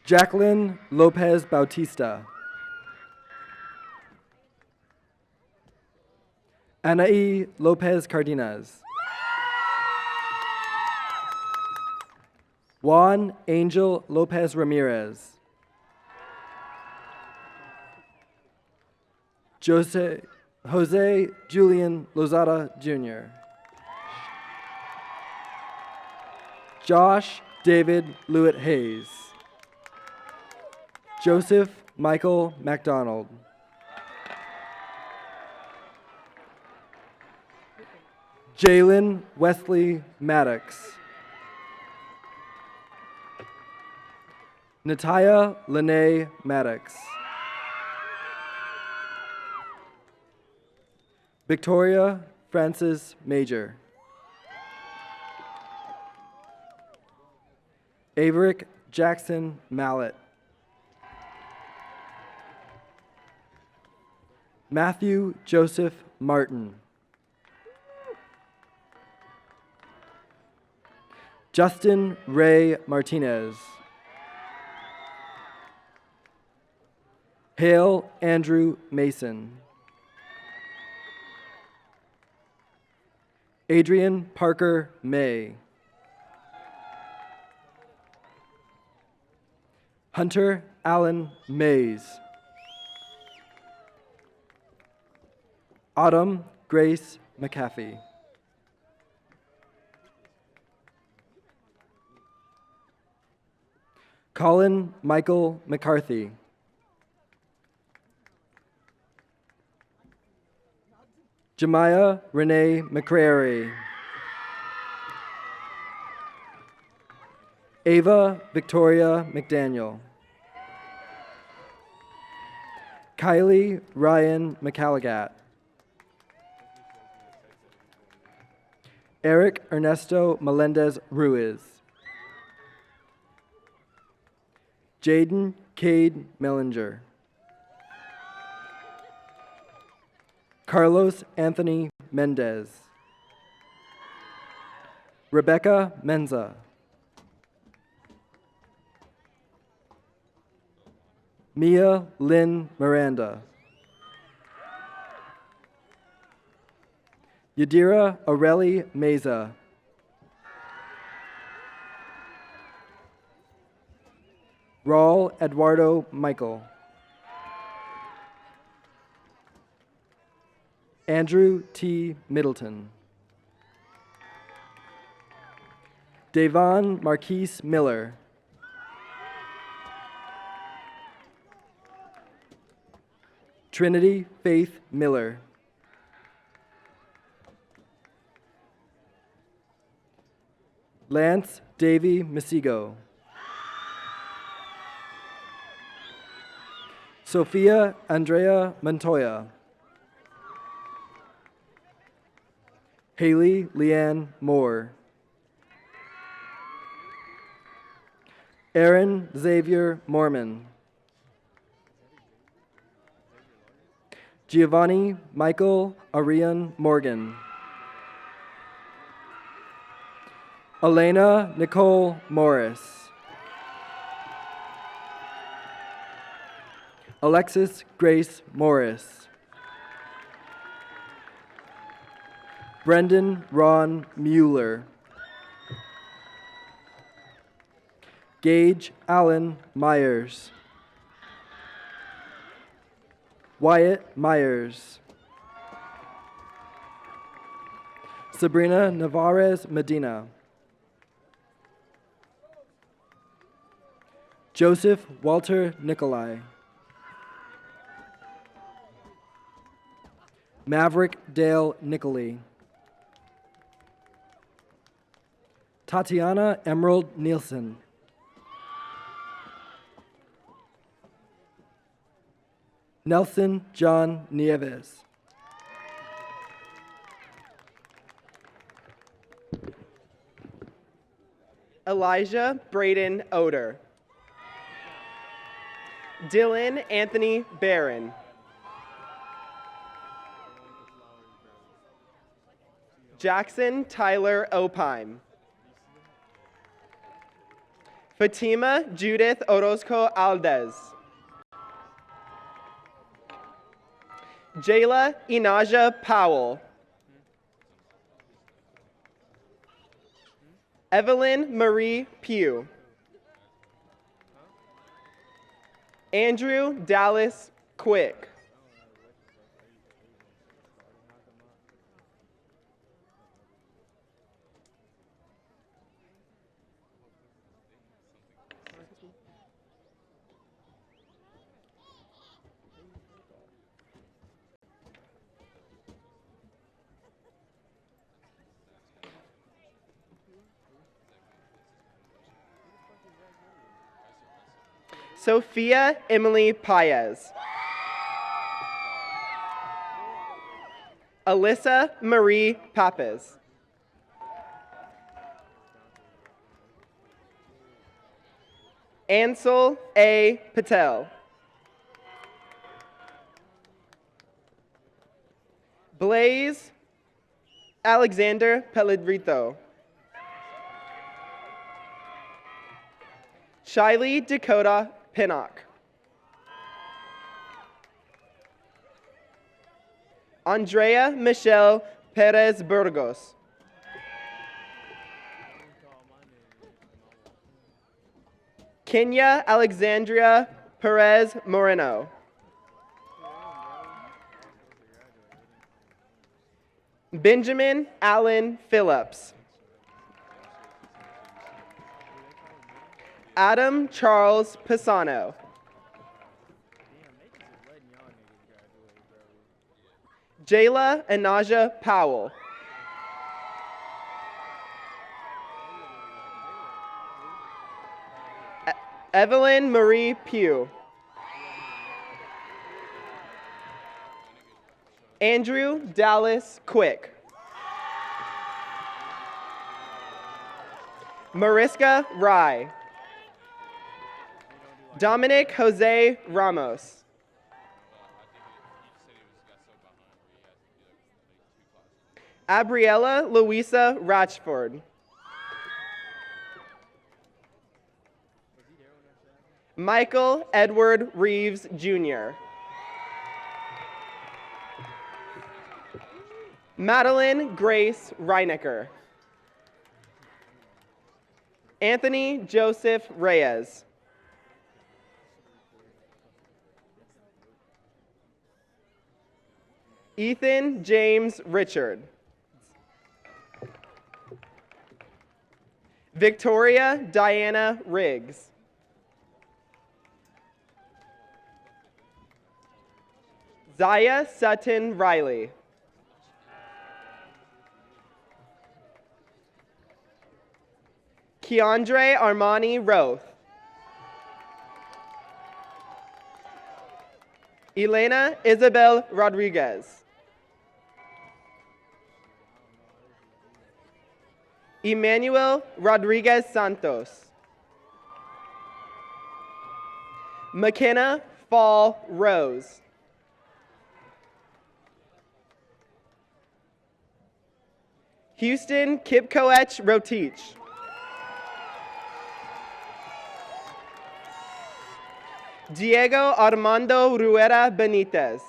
Speaker 11: Jacqueline Lopez Bautista. Anaí Lopez Cardenas. Juan Angel Lopez Ramirez. Jose Julian Lozada Jr. Josh David Lewitt Hayes. Joseph Michael MacDonald. Jalen Wesley Maddox. Nataya Lene Maddox. Victoria Francis Major. Averick Jackson Mallet. Matthew Joseph Martin. Justin Ray Martinez. Hale Andrew Mason. Adrian Parker May. Hunter Allen Mays. Autumn Grace McAfee. Colin Michael McCarthy. Jemiah Renee McCrary. Ava Victoria McDaniel. Kylie Ryan McCalligat. Eric Ernesto Melendez Ruiz. Jaden Cade Mellinger. Carlos Anthony Mendez. Rebecca Menza. Mia Lynn Miranda. Yadira Aurelie Meza. Raul Eduardo Michael. Andrew T. Middleton. Davon Marquise Miller. Trinity Faith Miller. Lance Davy Masigo. Sophia Andrea Montoya. Haley Leanne Moore. Aaron Xavier Mormon. Giovanni Michael Arian Morgan. Elena Nicole Morris. Alexis Grace Morris. Brendan Ron Mueller. Gage Allen Myers. Wyatt Myers. Sabrina Navarez Medina. Joseph Walter Nicolai. Maverick Dale Nicoli. Tatiana Emerald Nielsen. Nelson John Nieves.
Speaker 12: Elijah Braden Oder. Dylan Anthony Barron. Jackson Tyler Opime. Fatima Judith Orozco Aldez. Jayla Inaja Powell. Evelyn Marie Pugh. Andrew Dallas Quick. Sophia Emily Paez. Alyssa Marie Pappas. Ansel A. Patel. Blaze Alexander Pellegrito. Shiley Dakota Pinnock. Andrea Michelle Perez Burgos. Kenya Alexandria Perez Moreno. Benjamin Allen Phillips. Adam Charles Pisano. Jayla Anaja Powell. Evelyn Marie Pugh. Andrew Dallas Quick. Mariska Rye. Dominic Jose Ramos. Abriella Louisa Ratchford. Michael Edward Reeves, Jr. Madeline Grace Reinecker. Anthony Joseph Reyes. Ethan James Richard. Victoria Diana Riggs. Zaya Sutton Riley. Keandre Armani Roth. Elena Isabel Rodriguez. Emmanuel Rodriguez Santos. McKenna Fall Rose. Houston Kipkoech Rotich. Diego Armando Rueda Benitez.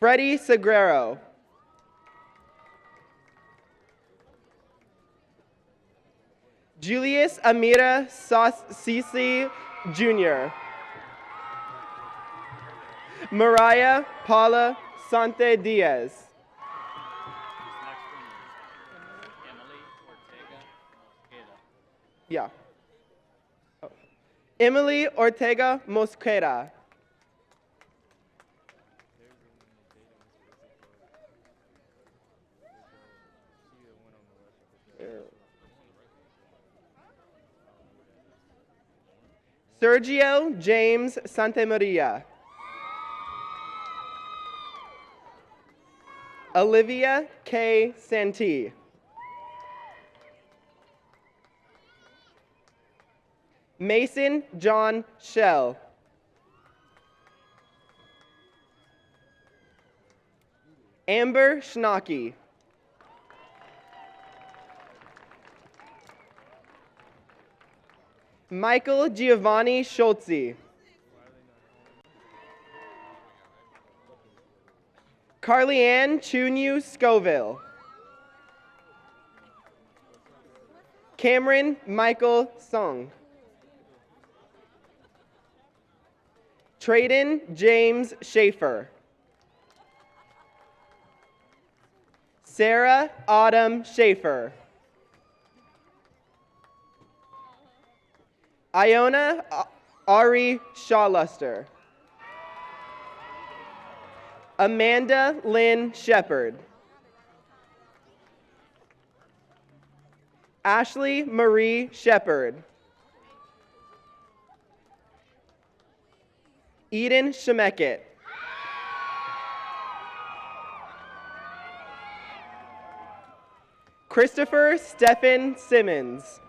Speaker 12: Freddie Segreiro. Julius Amira Sisi Jr. Mariah Paula Sante Diaz. Yeah. Oh. Emily Ortega Mosquera. Sergio James Santamaria. Olivia K. Santee. Mason John Shell. Amber Schnocky. Michael Giovanni Schultze. Carly-Ann Chunyu Scoville. Cameron Michael Sung. Trayden James Schaefer. Sarah Autumn Schaefer. Iona Ari Shawluster. Amanda Lynn Shepard. Ashley Marie Shepard. Eden Shemekit. Christopher Stephen Simmons.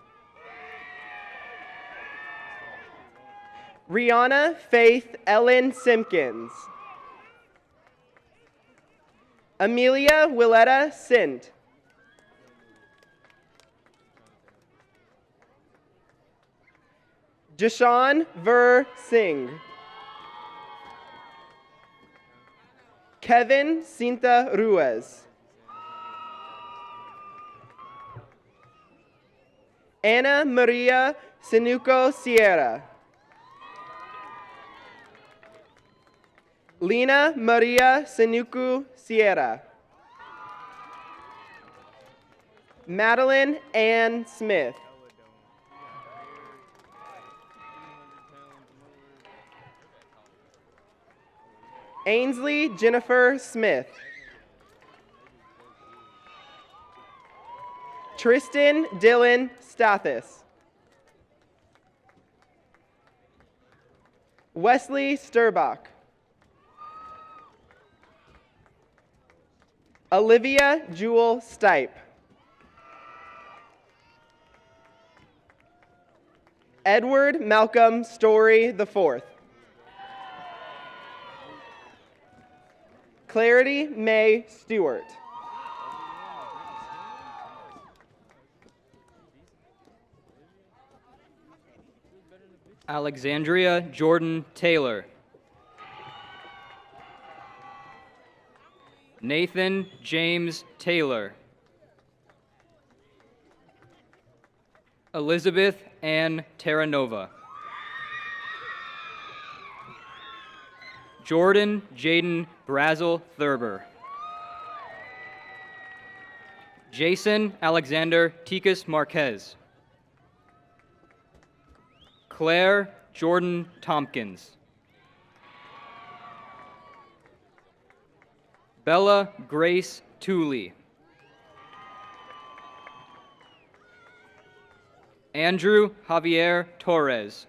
Speaker 12: Rihanna Faith Ellen Simpkins. Amelia Willetta Sint. Jashawn Ver Singh. Kevin Cinta Ruiz. Ana Maria Sinuco Sierra. Lena Maria Sinucu Sierra. Madeline Ann Smith. Ainsley Jennifer Smith. Tristan Dylan Stathis. Wesley Sturbach. Olivia Jewel Stipe. Edward Malcolm Story IV. Clarity May Stewart.
Speaker 13: Alexandria Jordan Taylor. Nathan James Taylor. Elizabeth Ann Terranova. Jordan Jaden Brazel Thurber. Jason Alexander Tikas Marquez. Claire Jordan Tompkins. Bella Grace Tooley. Andrew Javier Torres.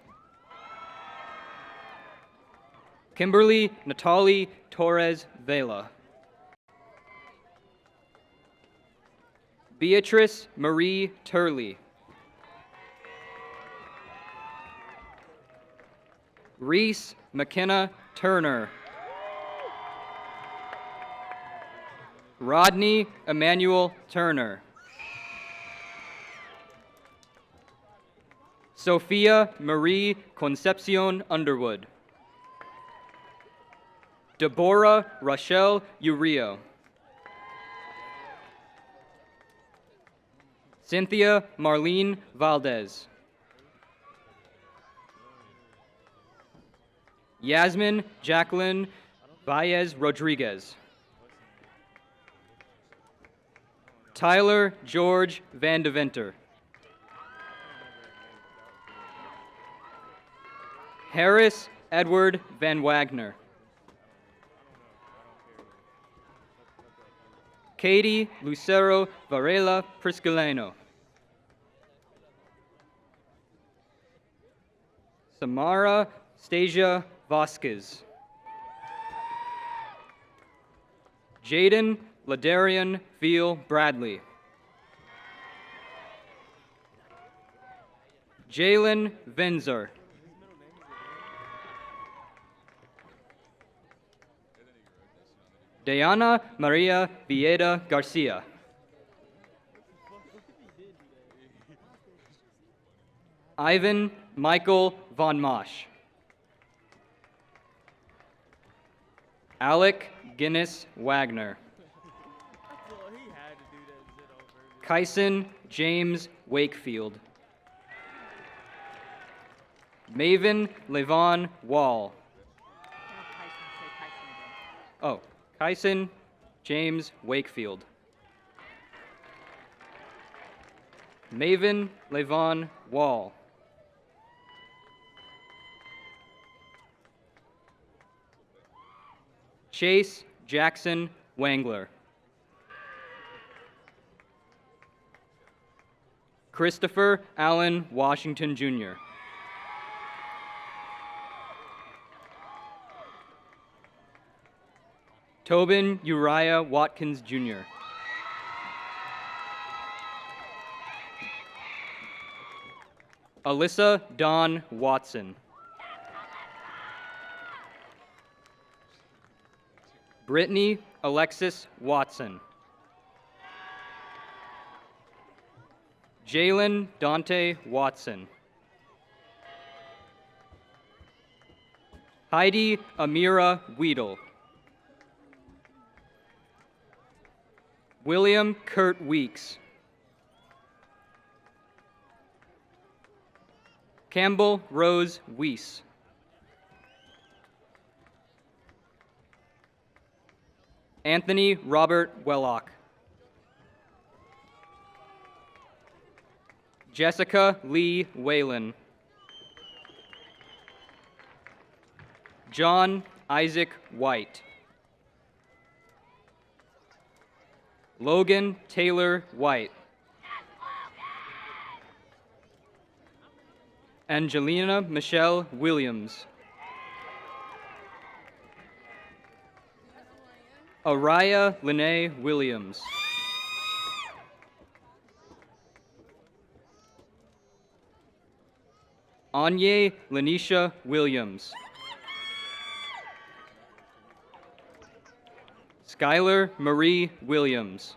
Speaker 13: Kimberly Natalie Torres Vela. Beatrice Marie Turley. Reese McKenna Turner. Rodney Emmanuel Turner. Sophia Marie Concepcion Underwood. Deborah Rochelle Urio. Cynthia Marlene Valdez. Yasmin Jacqueline Baez Rodriguez. Tyler George Van Deventer. Harris Edward Van Wagner. Katie Lucero Varela Priscileno. Samara Stasia Vasquez. Jaden Ladarian Veal Bradley. Jalen Venzer. Diana Maria Vieda Garcia. Ivan Michael Von Mosch. Alec Guinness Wagner. Kyson James Wakefield. Maven Levon Wall. Oh, Kyson James Wakefield. Maven Levon Wall. Chase Jackson Wangler. Christopher Allen Washington, Jr. Tobin Uriah Watkins, Jr. Alyssa Dawn Watson. Brittany Alexis Watson. Jalen Dante Watson. Heidi Amira Weedle. William Kurt Weeks. Campbell Rose Weiss. Anthony Robert Wellock. Jessica Lee Whalen. John Isaac White. Logan Taylor White. Angelina Michelle Williams. Araya Lene Williams. Anye Lanisha Williams. Skylar Marie Williams.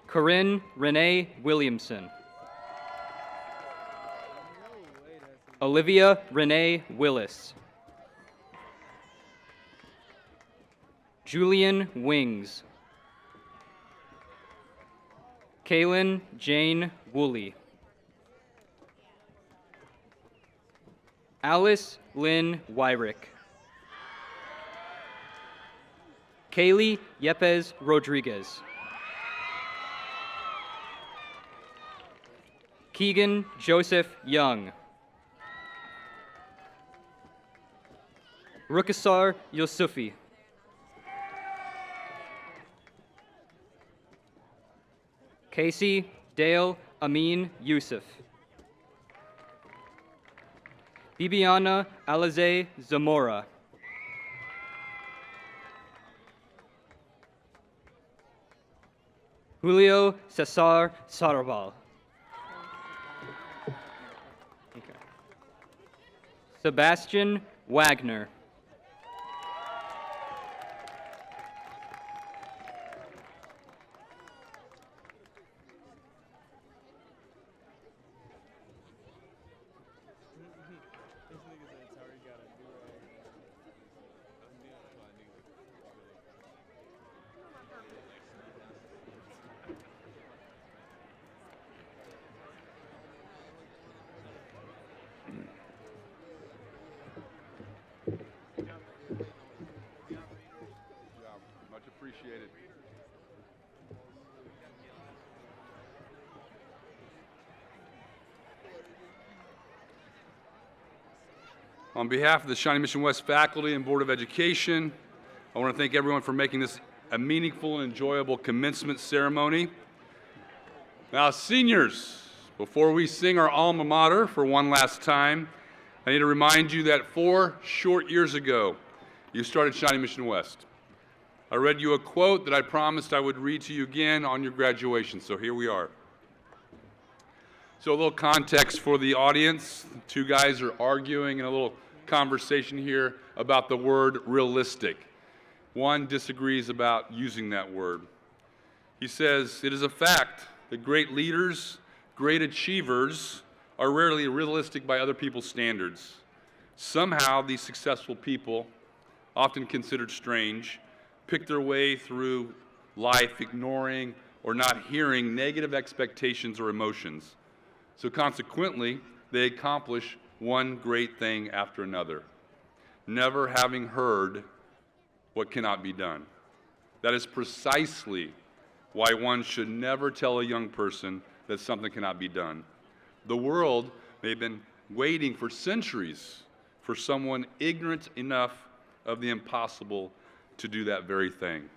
Speaker 13: Corinne Renee Williamson. Olivia Renee Willis. Julian Wings. Kaylin Jane Woolley. Alice Lynn Wyrick. Kaylee Yepes Rodriguez. Keegan Joseph Young. Rukasar Yosufi. Casey Dale Amin Yusuf. Bibiana Alize Zamora. Julio Cesar Sarabal. Okay. Sebastian Wagner.
Speaker 1: Much appreciated. On behalf of the Shawnee Mission West faculty and Board of Education, I want to thank everyone for making this a meaningful and enjoyable commencement ceremony. Now, seniors, before we sing our alma mater for one last time, I need to remind you that 4 short years ago, you started Shawnee Mission West. I read you a quote that I promised I would read to you again on your graduation, so here we are. So a little context for the audience. 2 guys are arguing in a little conversation here about the word realistic. One disagrees about using that word. He says, "It is a fact that great leaders, great achievers, are rarely realistic by other people's standards. Somehow these successful people, often considered strange, pick their way through life ignoring or not hearing negative expectations or emotions. So consequently, they accomplish one great thing after another, never having heard what cannot be done. That is precisely why one should never tell a young person that something cannot be done. The world may have been waiting for centuries for someone ignorant enough of the impossible to do that very thing."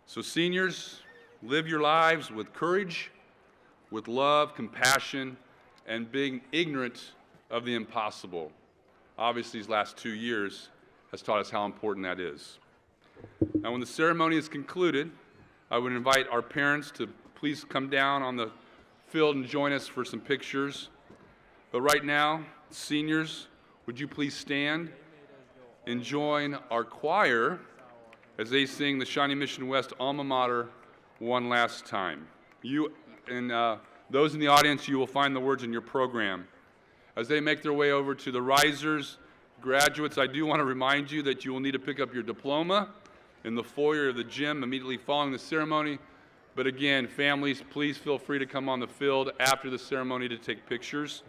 Speaker 1: So seniors, live your lives with courage, with love, compassion, and being ignorant of the impossible. Obviously, these last 2 years has taught us how important that is. Now, when the ceremony is concluded, I would invite our parents to please come down on the field and join us for some pictures. But right now, seniors, would you please stand and join our choir as they sing the Shawnee Mission West alma mater one last time. You and those in the audience, you will find the words in your program. As they make their way over to the risers, graduates, I do want to remind you that you will need to pick up your diploma in the foyer of the gym immediately following the ceremony. But again, families, please feel free to come on the field after the ceremony to take pictures.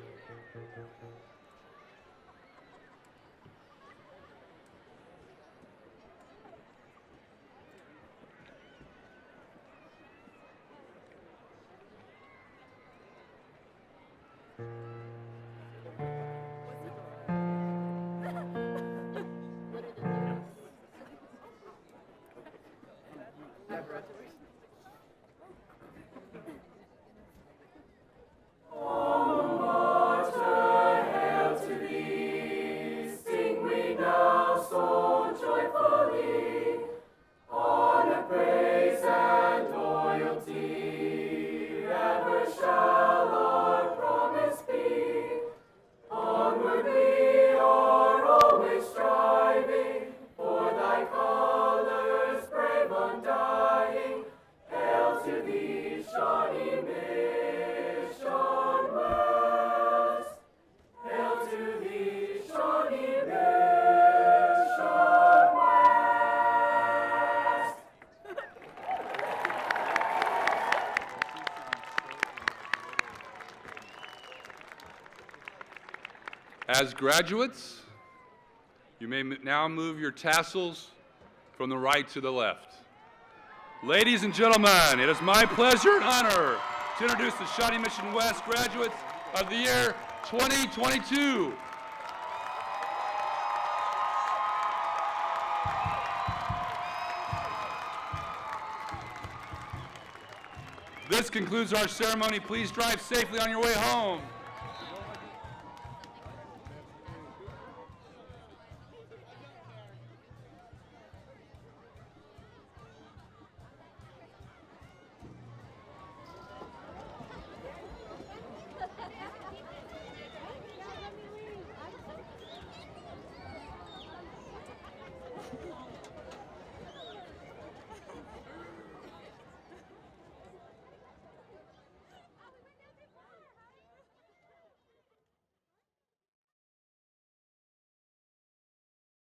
Speaker 1: As graduates, you may now move your tassels from the right to the left. Ladies and gentlemen, it is my pleasure and honor to introduce the Shawnee Mission West graduates of the year 2022. This concludes our ceremony. Please drive safely on your way home.